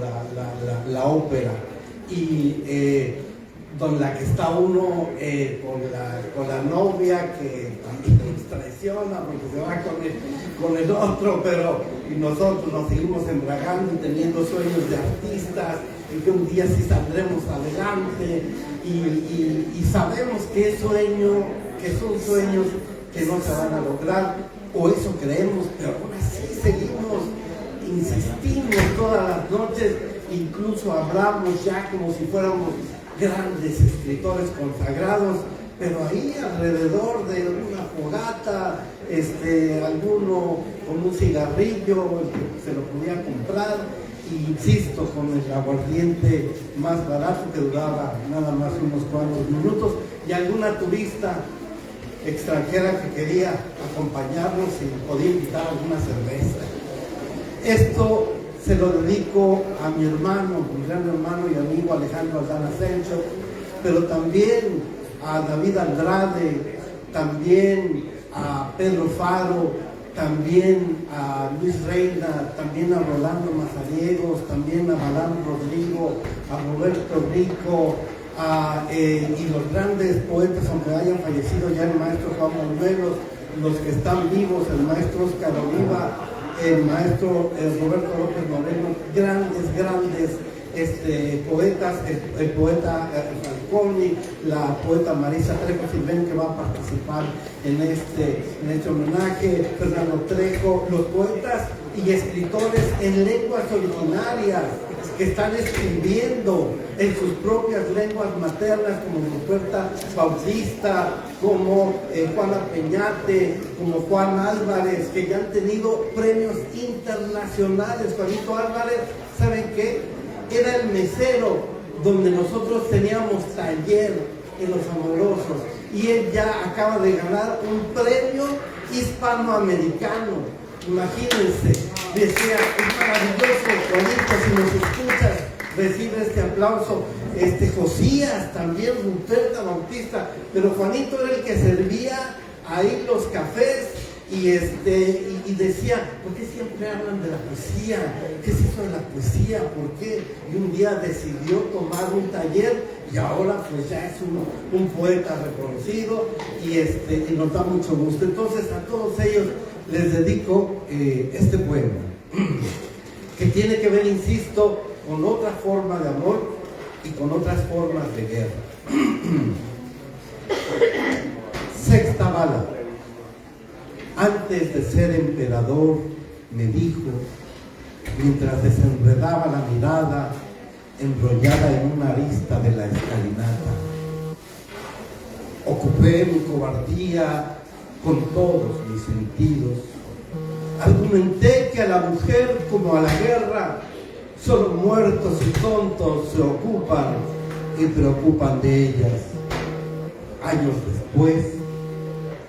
la ópera, y donde la que está uno con la novia que también nos traiciona porque se va con el otro, y nosotros nos seguimos embriagando y teniendo sueños de artistas y que un día sí saldremos adelante, y sabemos que son sueños que no se van a lograr, o eso creemos, pero aún así seguimos, insistimos todas las noches, incluso hablamos ya como si fuéramos grandes escritores consagrados, pero ahí alrededor de una fogata, alguno con un cigarrillo, el que se lo podía comprar, y insisto, con el aguardiente más barato que duraba nada más unos cuantos minutos, y alguna turista extranjera que quería acompañarnos y podía invitar alguna cerveza. Esto se lo dedico a mi hermano, mi gran hermano y amigo Alejandro Aldana Sencho, pero también a David Andrade, también a Pedro Faro, también a Luis Reina, también a Rolando Mazariegos, también a Balán Rodrigo, a Roberto Rico, y los grandes poetas, aunque hayan fallecido ya, el maestro Juan Monteros, los que están vivos, el maestro Oscar Oliva, el maestro Roberto López Moreno, grandes poetas, el poeta Falconi, la poeta Marisa Trejo Silven, que va a participar en este homenaje, Fernando Trejo, los poetas y escritores en lenguas originarias que están escribiendo en sus propias lenguas maternas, como Ruperta Bautista, como Juana Peñate, como Juan Álvarez, que ya han tenido premios internacionales. Juanito Álvarez, ¿saben qué? Era el mesero donde nosotros teníamos taller en Los Amorosos, y él ya acaba de ganar un premio hispanoamericano. Imagínense, decía, es maravilloso, Juanito, si nos escuchas, recibe este aplauso. Josías, también Ruperta Bautista, pero Juanito era el que servía ahí los cafés, y y decía, ¿por qué siempre hablan de la poesía? ¿Qué es eso de la poesía? ¿Por qué? Y un día decidió tomar un taller y ahora pues ya es un poeta reconocido y nos da mucho gusto. Entonces a todos ellos les dedico este poema, que tiene que ver, insisto, con otra forma de amor y con otras formas de guerra. Sexta bala. Antes de ser emperador, me dijo, mientras desenredaba la mirada enrollada en una arista de la escalinata. Ocupé mi cobardía con todos mis sentidos. Argumenté que a la mujer como a la guerra, solo muertos y tontos se ocupan y preocupan de ellas. Años después,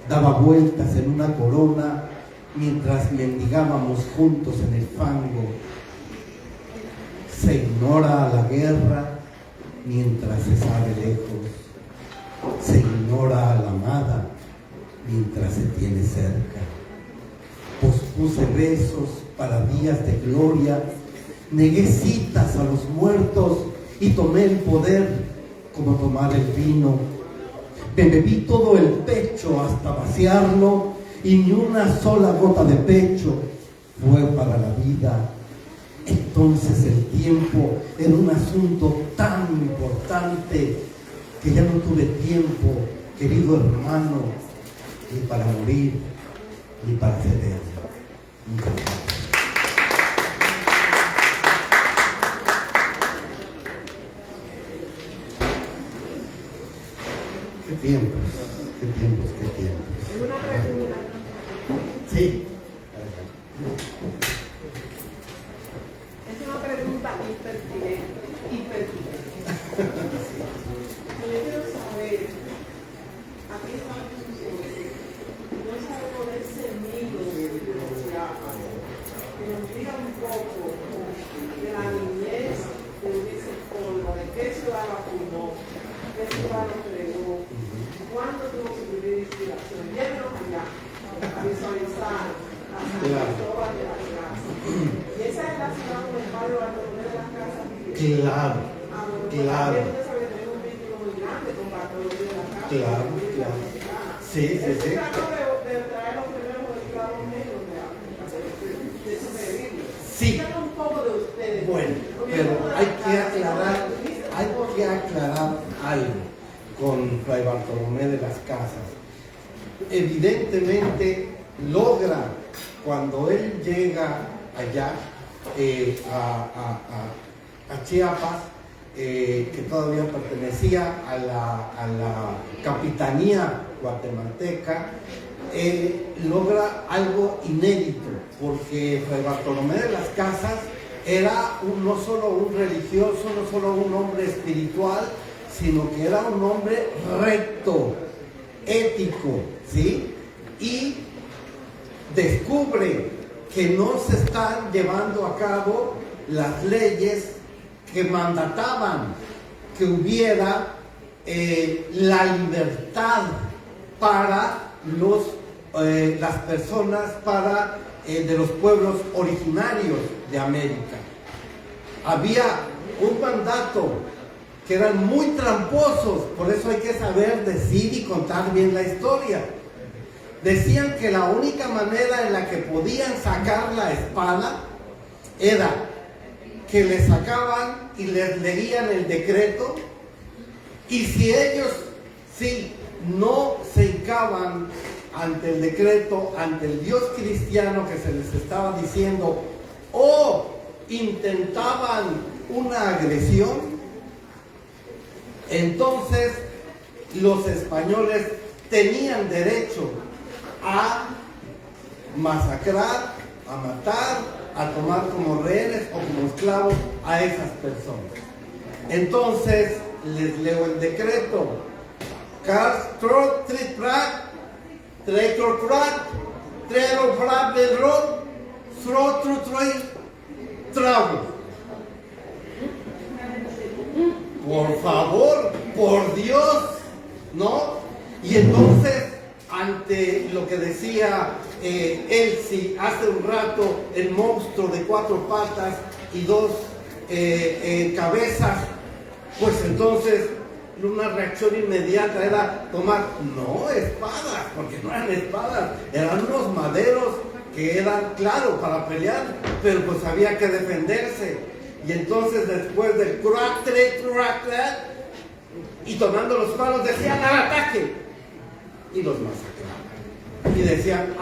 daba vueltas en una corona mientras mendigábamos juntos en el fango. Se ignora a la guerra mientras se sabe lejos. Se ignora a la amada mientras se tiene cerca. Pospuse besos para días de gloria, negué citas a los muertos y tomé el poder como tomar el vino. Me bebí todo el pecho hasta vaciarlo y ni una sola gota de pecho fue para la vida. Entonces el tiempo era un asunto tan importante que ya no tuve tiempo, querido hermano, ni para morir, ni para ceder. Muchas gracias. Qué tiempos, qué tiempos, qué tiempos. ¿Alguna pregunta? Sí. Es una pregunta impertinente. Yo quiero saber, aquí estamos no sabemos de ese nido de los Chiapas, que nos diga un poco de la niñez de ese pueblo, de qué ciudad la fundó, qué ciudad lo creó, cuándo tuvo su primera inspiración, llévenos allá a visualizar las obras de la casa. Y esa es la ciudad donde el padre Bartolomé de las Casas vive. Claro, claro. Un vínculo muy grande con Bartolomé de las Casas. Claro, claro. Sí, sí, sí. De traer los primeros esclavos negros de sobrevivir. Sí. Díganos un poco de ustedes. Bueno, pero hay que aclarar algo con Fray Bartolomé de las Casas. Evidentemente logra, cuando él llega allá a Chiapas, que todavía pertenecía a la capitanía guatemalteca, logra algo inédito, porque Fray Bartolomé de las Casas era no solo un religioso, no solo un hombre espiritual, sino que era un hombre recto, ético, ¿sí? Y descubre que no se están llevando a cabo las leyes que mandataban que hubiera la libertad para las personas de los pueblos originarios de América. Había un mandato que eran muy tramposos, por eso hay que saber decir y contar bien la historia. Decían que la única manera en la que podían sacar la espada era que le sacaban y les leían el decreto, y si ellos no se hincaban ante el decreto, ante el Dios cristiano que se les estaba diciendo, o intentaban una agresión, entonces los españoles tenían derecho a masacrar, a matar, a tomar como rehenes o como esclavos a esas personas. Entonces les leo el decreto. Por favor, por Dios, ¿no? Y entonces, ante lo que decía Elsie, hace un rato el monstruo de 4 patas y 2 cabezas, pues entonces una reacción inmediata era tomar, no espadas, porque no eran espadas, eran unos maderos que eran, claro, para pelear, pero pues había que defenderse. Y entonces después del crack, y tomando los palos decían al ataque, y los masacraban. Y decían,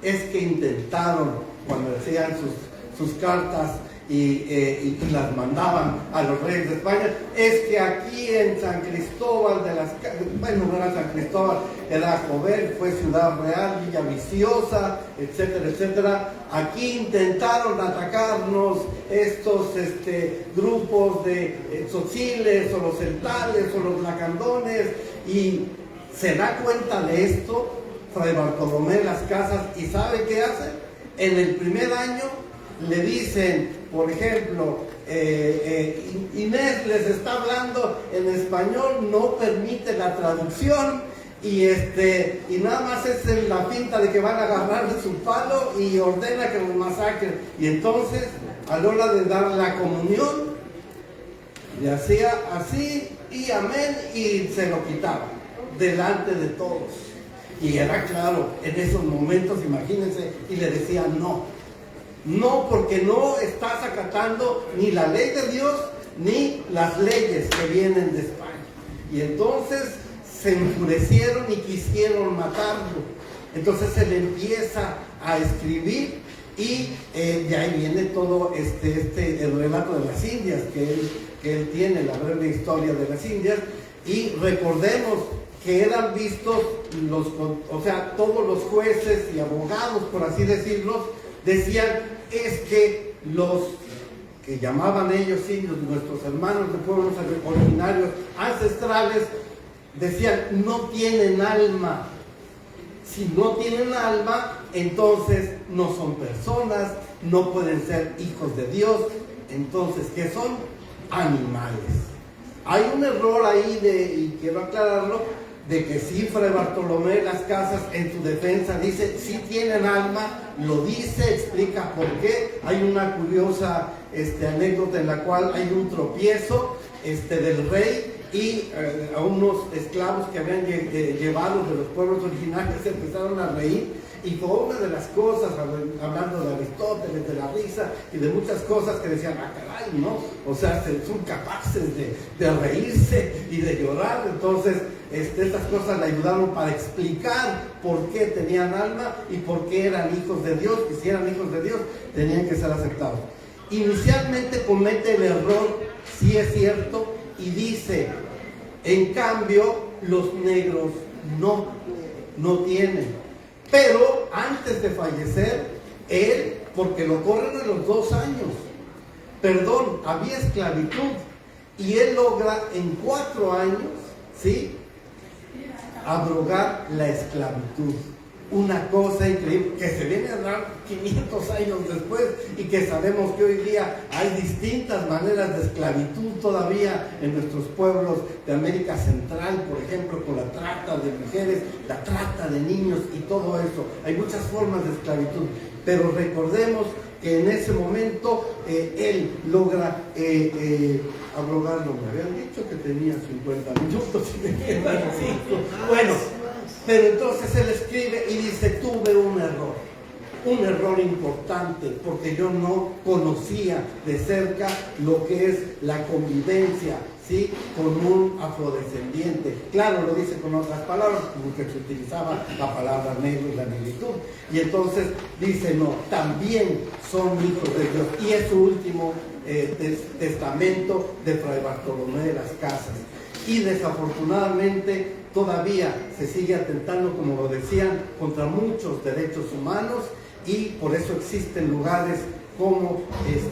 es que intentaron, cuando decían sus cartas y las mandaban a los reyes de España, es que aquí en San Cristóbal de las Casas, bueno, no era San Cristóbal, era Jovel, fue Ciudad Real, Villa Viciosa, etcétera, etcétera. Aquí intentaron atacarnos estos grupos de tzotziles, o los celtales, o los lacandones, y se da cuenta de esto Fray Bartolomé Las Casas, y ¿sabe qué hace? En el primer año le dicen, por ejemplo, Inés les está hablando en español, no permite la traducción, y nada más es en la pinta de que van a agarrar su palo y ordena que los masacren. Y entonces, a la hora de dar la comunión, le hacía así y amén, y se lo quitaba delante de todos. Y era claro, en esos momentos, imagínense, y le decía no, porque no estás acatando ni la ley de Dios ni las leyes que vienen de España. Y entonces se enfurecieron y quisieron matarlo. Entonces se le empieza a escribir, y de ahí viene todo el relato de las Indias que él tiene, la breve historia de las Indias. Y recordemos que eran vistos todos los jueces y abogados, por así decirlo, decían, es que los que llamaban ellos indios, nuestros hermanos de pueblos originarios ancestrales, decían, no tienen alma. Si no tienen alma, entonces no son personas, no pueden ser hijos de Dios. Entonces, ¿qué son? Animales. Hay un error ahí, y quiero aclararlo, de que sí, Fray Bartolomé Las Casas en su defensa dice, sí tienen alma, lo dice, explica por qué. Hay una curiosa anécdota en la cual hay un tropiezo del rey, y a unos esclavos que habían llevado de los pueblos originarios se empezaron a reír, y fue una de las cosas, hablando de Aristóteles, de la risa y de muchas cosas, que decían, caray, ¿no? O sea, son capaces de reírse y de llorar. Entonces, estas cosas le ayudaron para explicar por qué tenían alma y por qué eran hijos de Dios, que si eran hijos de Dios, tenían que ser aceptados. Inicialmente comete el error, sí es cierto, y dice, en cambio, los negros no tienen. Pero antes de fallecer, él, porque lo corren a los 2 años, había esclavitud, y él logra en 4 años, ¿sí?, abrogar la esclavitud. Una cosa increíble, que se viene a dar 500 años después, y que sabemos que hoy día hay distintas maneras de esclavitud todavía en nuestros pueblos de América Central, por ejemplo, con la trata de mujeres, la trata de niños y todo eso. Hay muchas formas de esclavitud, pero recordemos que en ese momento él logra abrogarlo. Me habían dicho que tenía 50 minutos y me quedan 5. Bueno, pero entonces él escribe y dice, tuve un error importante, porque yo no conocía de cerca lo que es la convivencia, ¿sí?, con un afrodescendiente. Claro, lo dice con otras palabras, porque se utilizaba la palabra negro y la negritud. Y entonces dice, no, también son hijos de Dios. Y es su último testamento de Fray Bartolomé de Las Casas. Y desafortunadamente todavía se sigue atentando, como lo decían, contra muchos derechos humanos, y por eso existen lugares como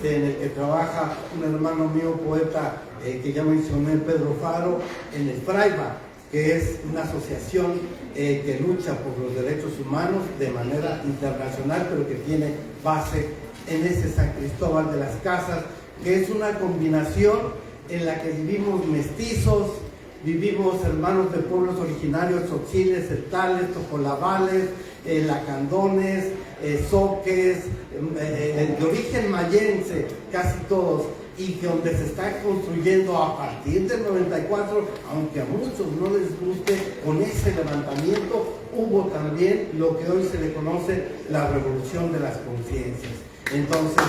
en el que trabaja un hermano mío, poeta, que ya mencioné, Pedro Faro, en el Fraiba, que es una asociación que lucha por los derechos humanos de manera internacional, pero que tiene base en ese San Cristóbal de Las Casas, que es una combinación en la que vivimos mestizos, vivimos hermanos de pueblos originarios, tzotziles, celtales, tojolabales, lacandones, zoques, de origen mayense, casi todos, y que donde se está construyendo a partir del 94, aunque a muchos no les guste, con ese levantamiento hubo también lo que hoy se le conoce la revolución de las conciencias. Entonces,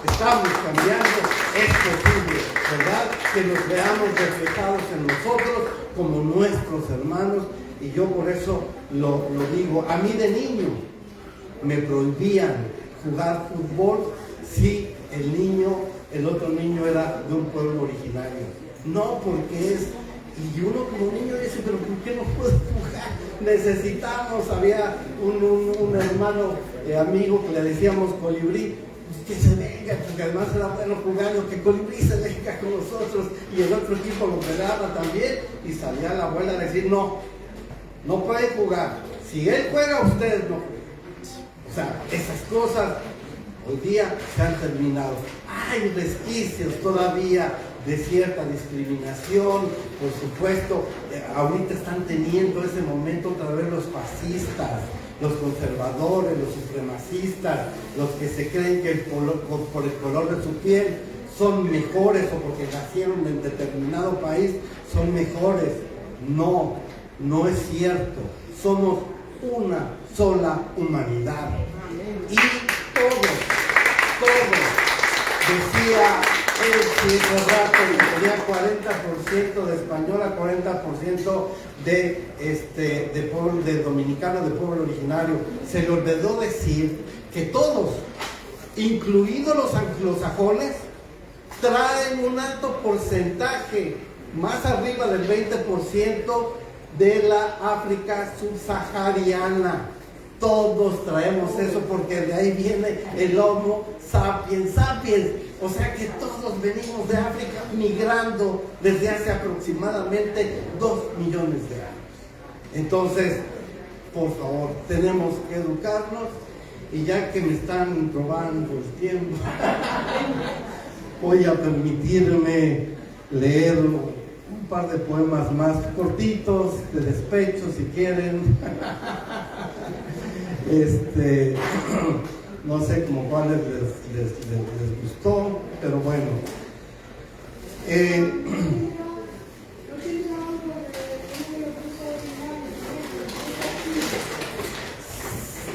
estamos cambiando, es posible, ¿verdad? Que nos veamos reflejados en nosotros como nuestros hermanos, y yo por eso lo digo. A mí de niño me prohibían jugar fútbol si el otro niño era de un pueblo originario. No, porque es... Y uno como niño dice, pero ¿por qué no puedo jugar? Necesitamos, había un hermano amigo que le decíamos Colibrí, que se venga, porque además era bueno jugando, que Colibrí se venga con nosotros, y el otro equipo lo pegaba también, y salía la abuela a decir, no puede jugar, si él juega, ustedes no juegan. O sea, esas cosas hoy día se han terminado. Hay resquicios todavía de cierta discriminación, por supuesto. Ahorita están teniendo ese momento otra vez los fascistas, los conservadores, los supremacistas, los que se creen que por el color de su piel son mejores, o porque nacieron en determinado país son mejores. No es cierto. Somos una sola humanidad. Y todos, decía él que hace rato que tenía 40% de española, 40% de dominicano, de pueblo originario. Se le olvidó decir que todos, incluidos los anglosajones, traen un alto porcentaje, más arriba del 20%, de la África subsahariana. Todos traemos eso, porque de ahí viene el Homo sapiens sapiens. O sea que todos venimos de África migrando desde hace aproximadamente 2 millones de años. Entonces, por favor, tenemos que educarnos, y ya que me están robando el tiempo, voy a permitirme leer un par de poemas más cortitos, de despecho, si quieren. No sé cómo cuáles les gustó, pero bueno.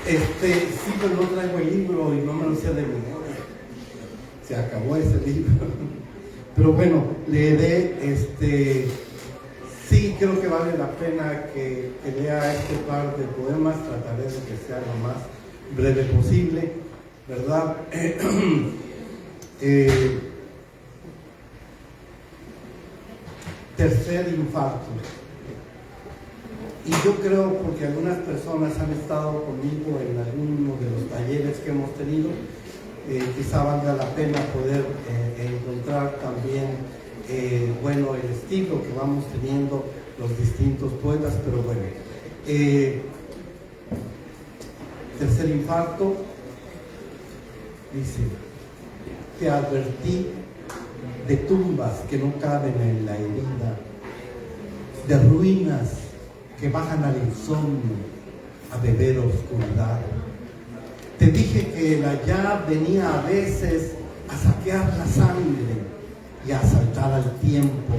Sí, pero no traigo el libro y no me lo sé de memoria. Se acabó ese libro. Pero bueno, leeré sí, creo que vale la pena que lea este par de poemas. Trataré de que sea lo más breve posible, ¿verdad? Tercer infarto. Y yo creo, porque algunas personas han estado conmigo en alguno de los talleres que hemos tenido, quizá valga la pena poder encontrar también el estilo que vamos teniendo los distintos poetas. Pero bueno, tercer infarto dice: te advertí de tumbas que no caben en la herida, de ruinas que bajan al insomnio a beber oscuridad. Te dije que el allá venía a veces a saquear la sangre y a asaltar al tiempo,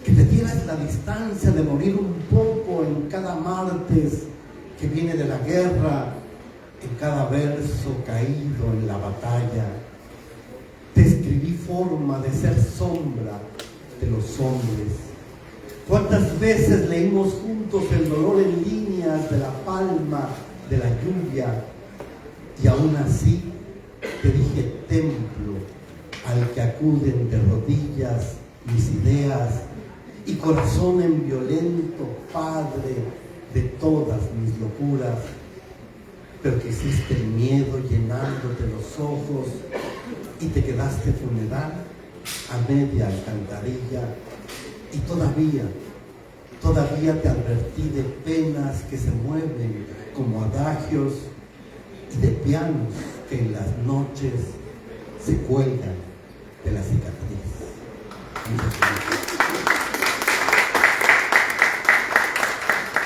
que te dieras la distancia de morir un poco en cada martes que viene de la guerra, en cada verso caído en la batalla. Te escribí forma de ser sombra de los hombres. ¿Cuántas veces leímos juntos el dolor en líneas de la palma de la lluvia? Y aún así te dije templo al que acuden de rodillas mis ideas, y corazón en violento padre de todas mis locuras. Pero que hiciste el miedo llenándote los ojos, y te quedaste funeral a media alcantarilla. Y todavía te advertí de penas que se mueven como adagios, y de pianos que en las noches se cuelgan de la cicatriz. Muchas gracias.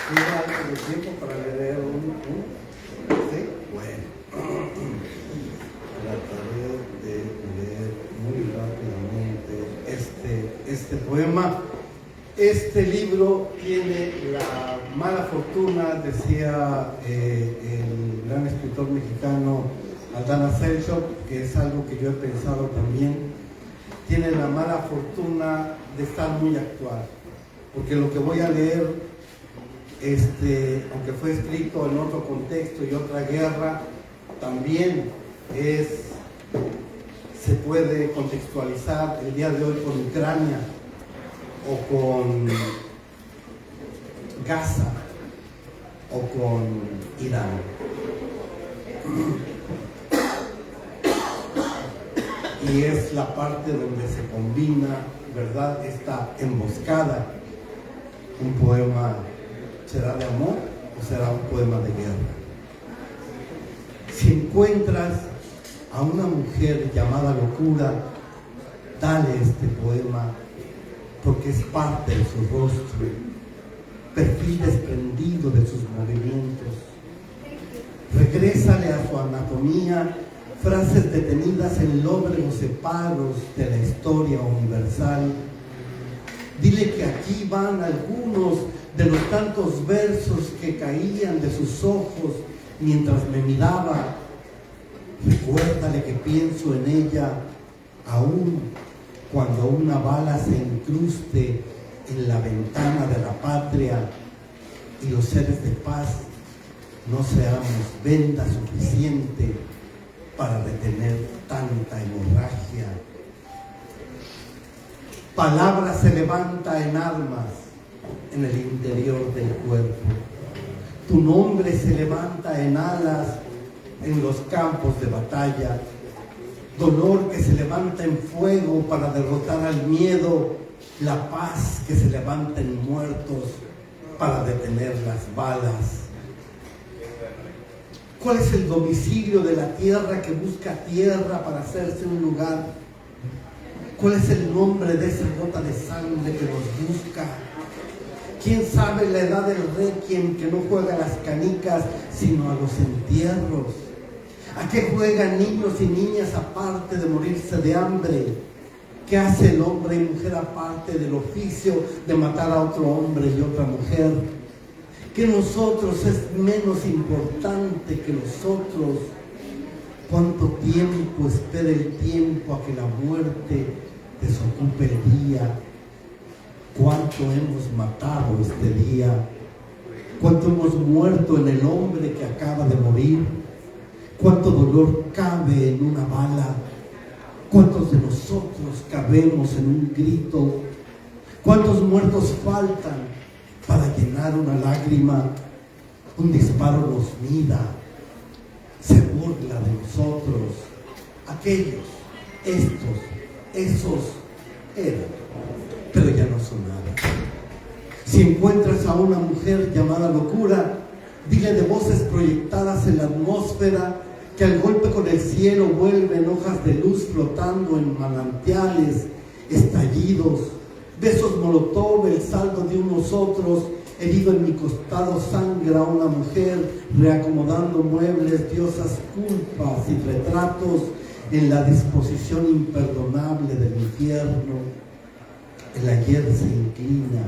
¿Queda algo de tiempo para leer ¿Sí? Bueno. Trataré de leer muy rápidamente este poema. Este libro tiene la mala fortuna, decía el gran escritor mexicano Adán Aselchov, que es algo que yo he pensado también, tiene la mala fortuna de estar muy actual, porque lo que voy a leer, aunque fue escrito en otro contexto y otra guerra, también se puede contextualizar el día de hoy con Ucrania o con Gaza o con Irán. Y es la parte donde se combina, ¿verdad?, esta emboscada. Un poema será de amor o será un poema de guerra. Si encuentras a una mujer llamada locura, dale este poema, porque es parte de su rostro, perfil desprendido de sus movimientos. Regrésale a su anatomía frases detenidas en lóbregos separos de la historia universal. Dile que aquí van algunos de los tantos versos que caían de sus ojos mientras me miraba. Recuérdale que pienso en ella aún cuando una bala se incruste en la ventana de la patria y los seres de paz no seamos venda suficiente para detener tanta hemorragia. Palabra se levanta en armas en el interior del cuerpo. Tu nombre se levanta en alas en los campos de batalla. Dolor que se levanta en fuego para derrotar al miedo. La paz que se levanta en muertos para detener las balas. ¿Cuál es el domicilio de la tierra que busca tierra para hacerse un lugar? ¿Cuál es el nombre de esa gota de sangre que nos busca? ¿Quién sabe la edad del requiem que no juega a las canicas sino a los entierros? ¿A qué juegan niños y niñas aparte de morirse de hambre? ¿Qué hace el hombre y mujer aparte del oficio de matar a otro hombre y otra mujer? ¿Que nosotros es menos importante que los otros? ¿Cuánto tiempo espera el tiempo a que la muerte desocupe el día? ¿Cuánto hemos matado este día? ¿Cuánto hemos muerto en el hombre que acaba de morir? ¿Cuánto dolor cabe en una bala? ¿Cuántos de nosotros cabemos en un grito? ¿Cuántos muertos faltan para llenar una lágrima? Un disparo nos mira, se burla de nosotros. Aquellos, estos, esos eran, pero ya no son nada. Si encuentras a una mujer llamada locura, dile de voces proyectadas en la atmósfera que al golpe con el cielo vuelven hojas de luz flotando en manantiales, estallidos, besos molotov, el saldo de unos otros. Herido en mi costado sangra una mujer, reacomodando muebles, diosas culpas y retratos en la disposición imperdonable del infierno. El ayer se inclina,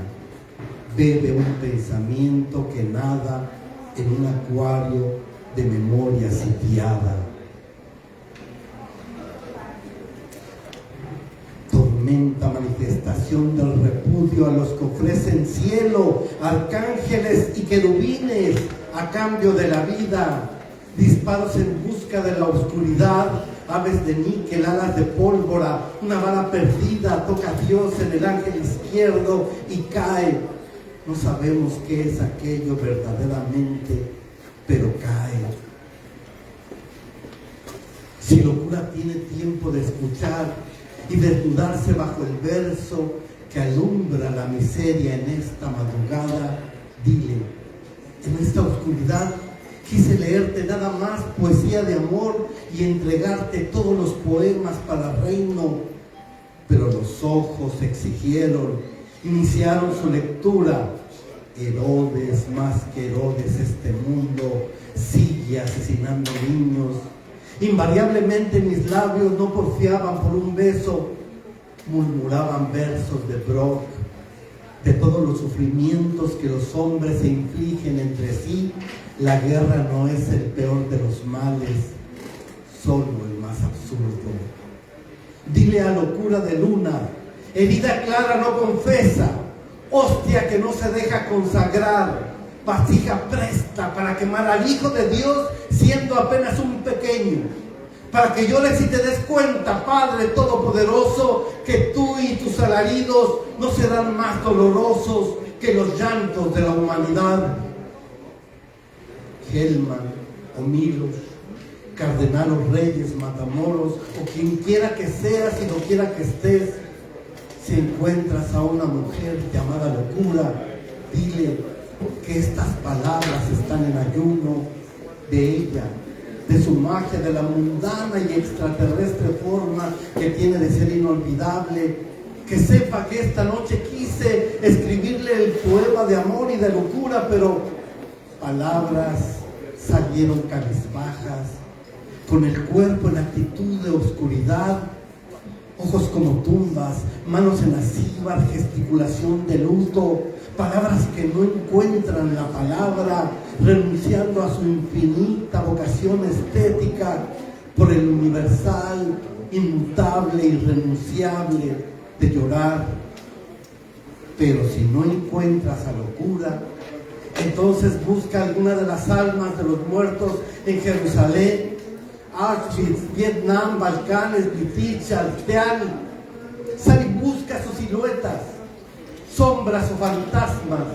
bebe un pensamiento que nada en un acuario de memoria sitiada. Tormenta manifestación del repudio a los que ofrecen cielo, arcángeles y querubines a cambio de la vida. Disparos en busca de la oscuridad, aves de níquel, alas de pólvora, una bala perdida, toca a Dios en el ángel izquierdo y cae. No sabemos qué es aquello verdaderamente, pero cae. Si locura tiene tiempo de escuchar y desnudarse bajo el verso que alumbra la miseria en esta madrugada, dile, en esta oscuridad quise leerte nada más poesía de amor y entregarte todos los poemas para reino, pero los ojos exigieron, iniciaron su lectura Herodes, más que Herodes, este mundo sigue asesinando niños. Invariablemente mis labios no porfiaban por un beso, murmuraban versos de Brock, de todos los sufrimientos que los hombres se infligen entre sí. La guerra no es el peor de los males, solo el más absurdo. Dile a locura de luna, herida clara no confesa, hostia que no se deja consagrar, vasija presta para quemar al Hijo de Dios siendo apenas un pequeño, para que llores y te des cuenta, Padre Todopoderoso, que tú y tus alaridos no serán más dolorosos que los llantos de la humanidad. Gelman o Milos, Cardenal o Reyes, Matamoros, o quien quiera que seas y no quiera que estés, si encuentras a una mujer llamada locura, dile que estas palabras están en ayuno de ella, de su magia, de la mundana y extraterrestre forma que tiene de ser inolvidable. Que sepa que esta noche quise escribirle el poema de amor y de locura, pero palabras salieron cabizbajas, con el cuerpo en actitud de oscuridad, ojos como tumbas, manos en lasciva gesticulación de luto, palabras que no encuentran la palabra, renunciando a su infinita vocación estética por el universal, inmutable, irrenunciable de llorar. Pero si no encuentras a locura, entonces busca alguna de las almas de los muertos en Jerusalén, Auschwitz, Vietnam, Balcanes, British, Alteani. Sal y busca sus siluetas, sombras o fantasmas.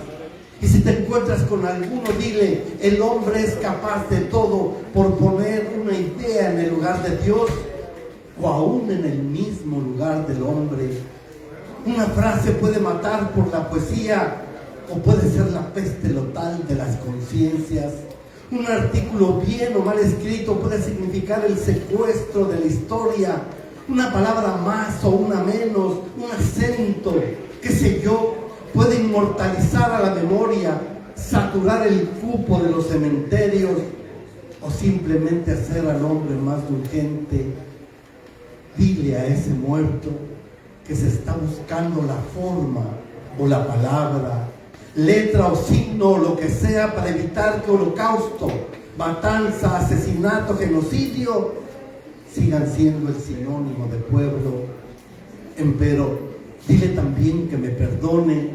Y si te encuentras con alguno, dile: el hombre es capaz de todo por poner una idea en el lugar de Dios, o aún en el mismo lugar del hombre. Una frase puede matar por la poesía, o puede ser la peste letal de las conciencias. Un artículo bien o mal escrito puede significar el secuestro de la historia. Una palabra más o una menos, un acento, qué sé yo, puede inmortalizar a la memoria, saturar el cupo de los cementerios, o simplemente hacer al hombre más urgente. Dile a ese muerto que se está buscando la forma o la palabra, letra o signo o lo que sea para evitar que holocausto, matanza, asesinato, genocidio sigan siendo el sinónimo de pueblo. Empero, dile también que me perdone,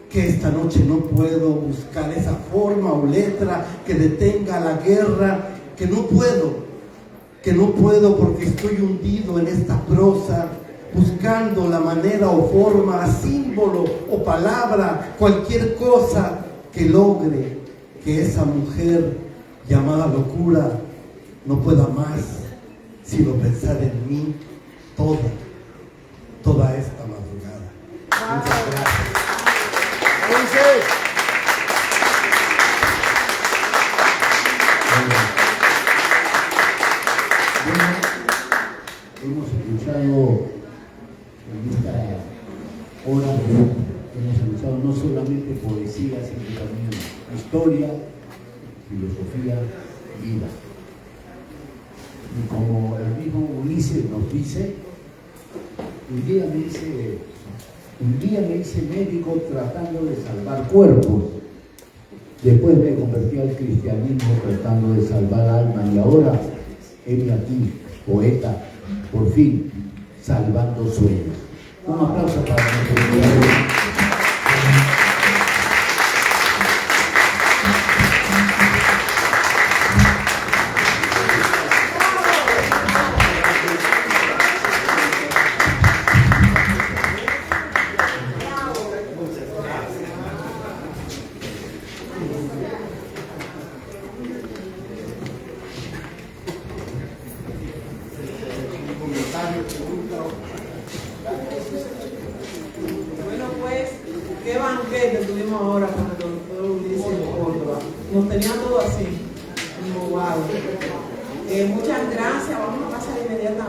que esta noche no puedo buscar esa forma o letra que detenga la guerra, que no puedo porque estoy hundido en esta prosa, buscando la manera o forma, símbolo o palabra, cualquier cosa que logre que esa mujer llamada locura no pueda más sino pensar en mí toda esta madrugada. Muchas gracias. Hemos escuchado en esta hora, hemos escuchado no solamente poesía, sino también historia, filosofía, vida. Y como el mismo Ulises nos dice, un día me hice médico tratando de salvar cuerpos. Después me convertí al cristianismo tratando de salvar almas, y ahora heme aquí, poeta, por fin, salvando sueños. Un aplauso para nuestro creador. Bueno, pues, qué banquete tuvimos ahora con el doctor Ulises Córdoba. Nos tenía todo así, como wow. Muchas gracias, vamos a pasar inmediatamente.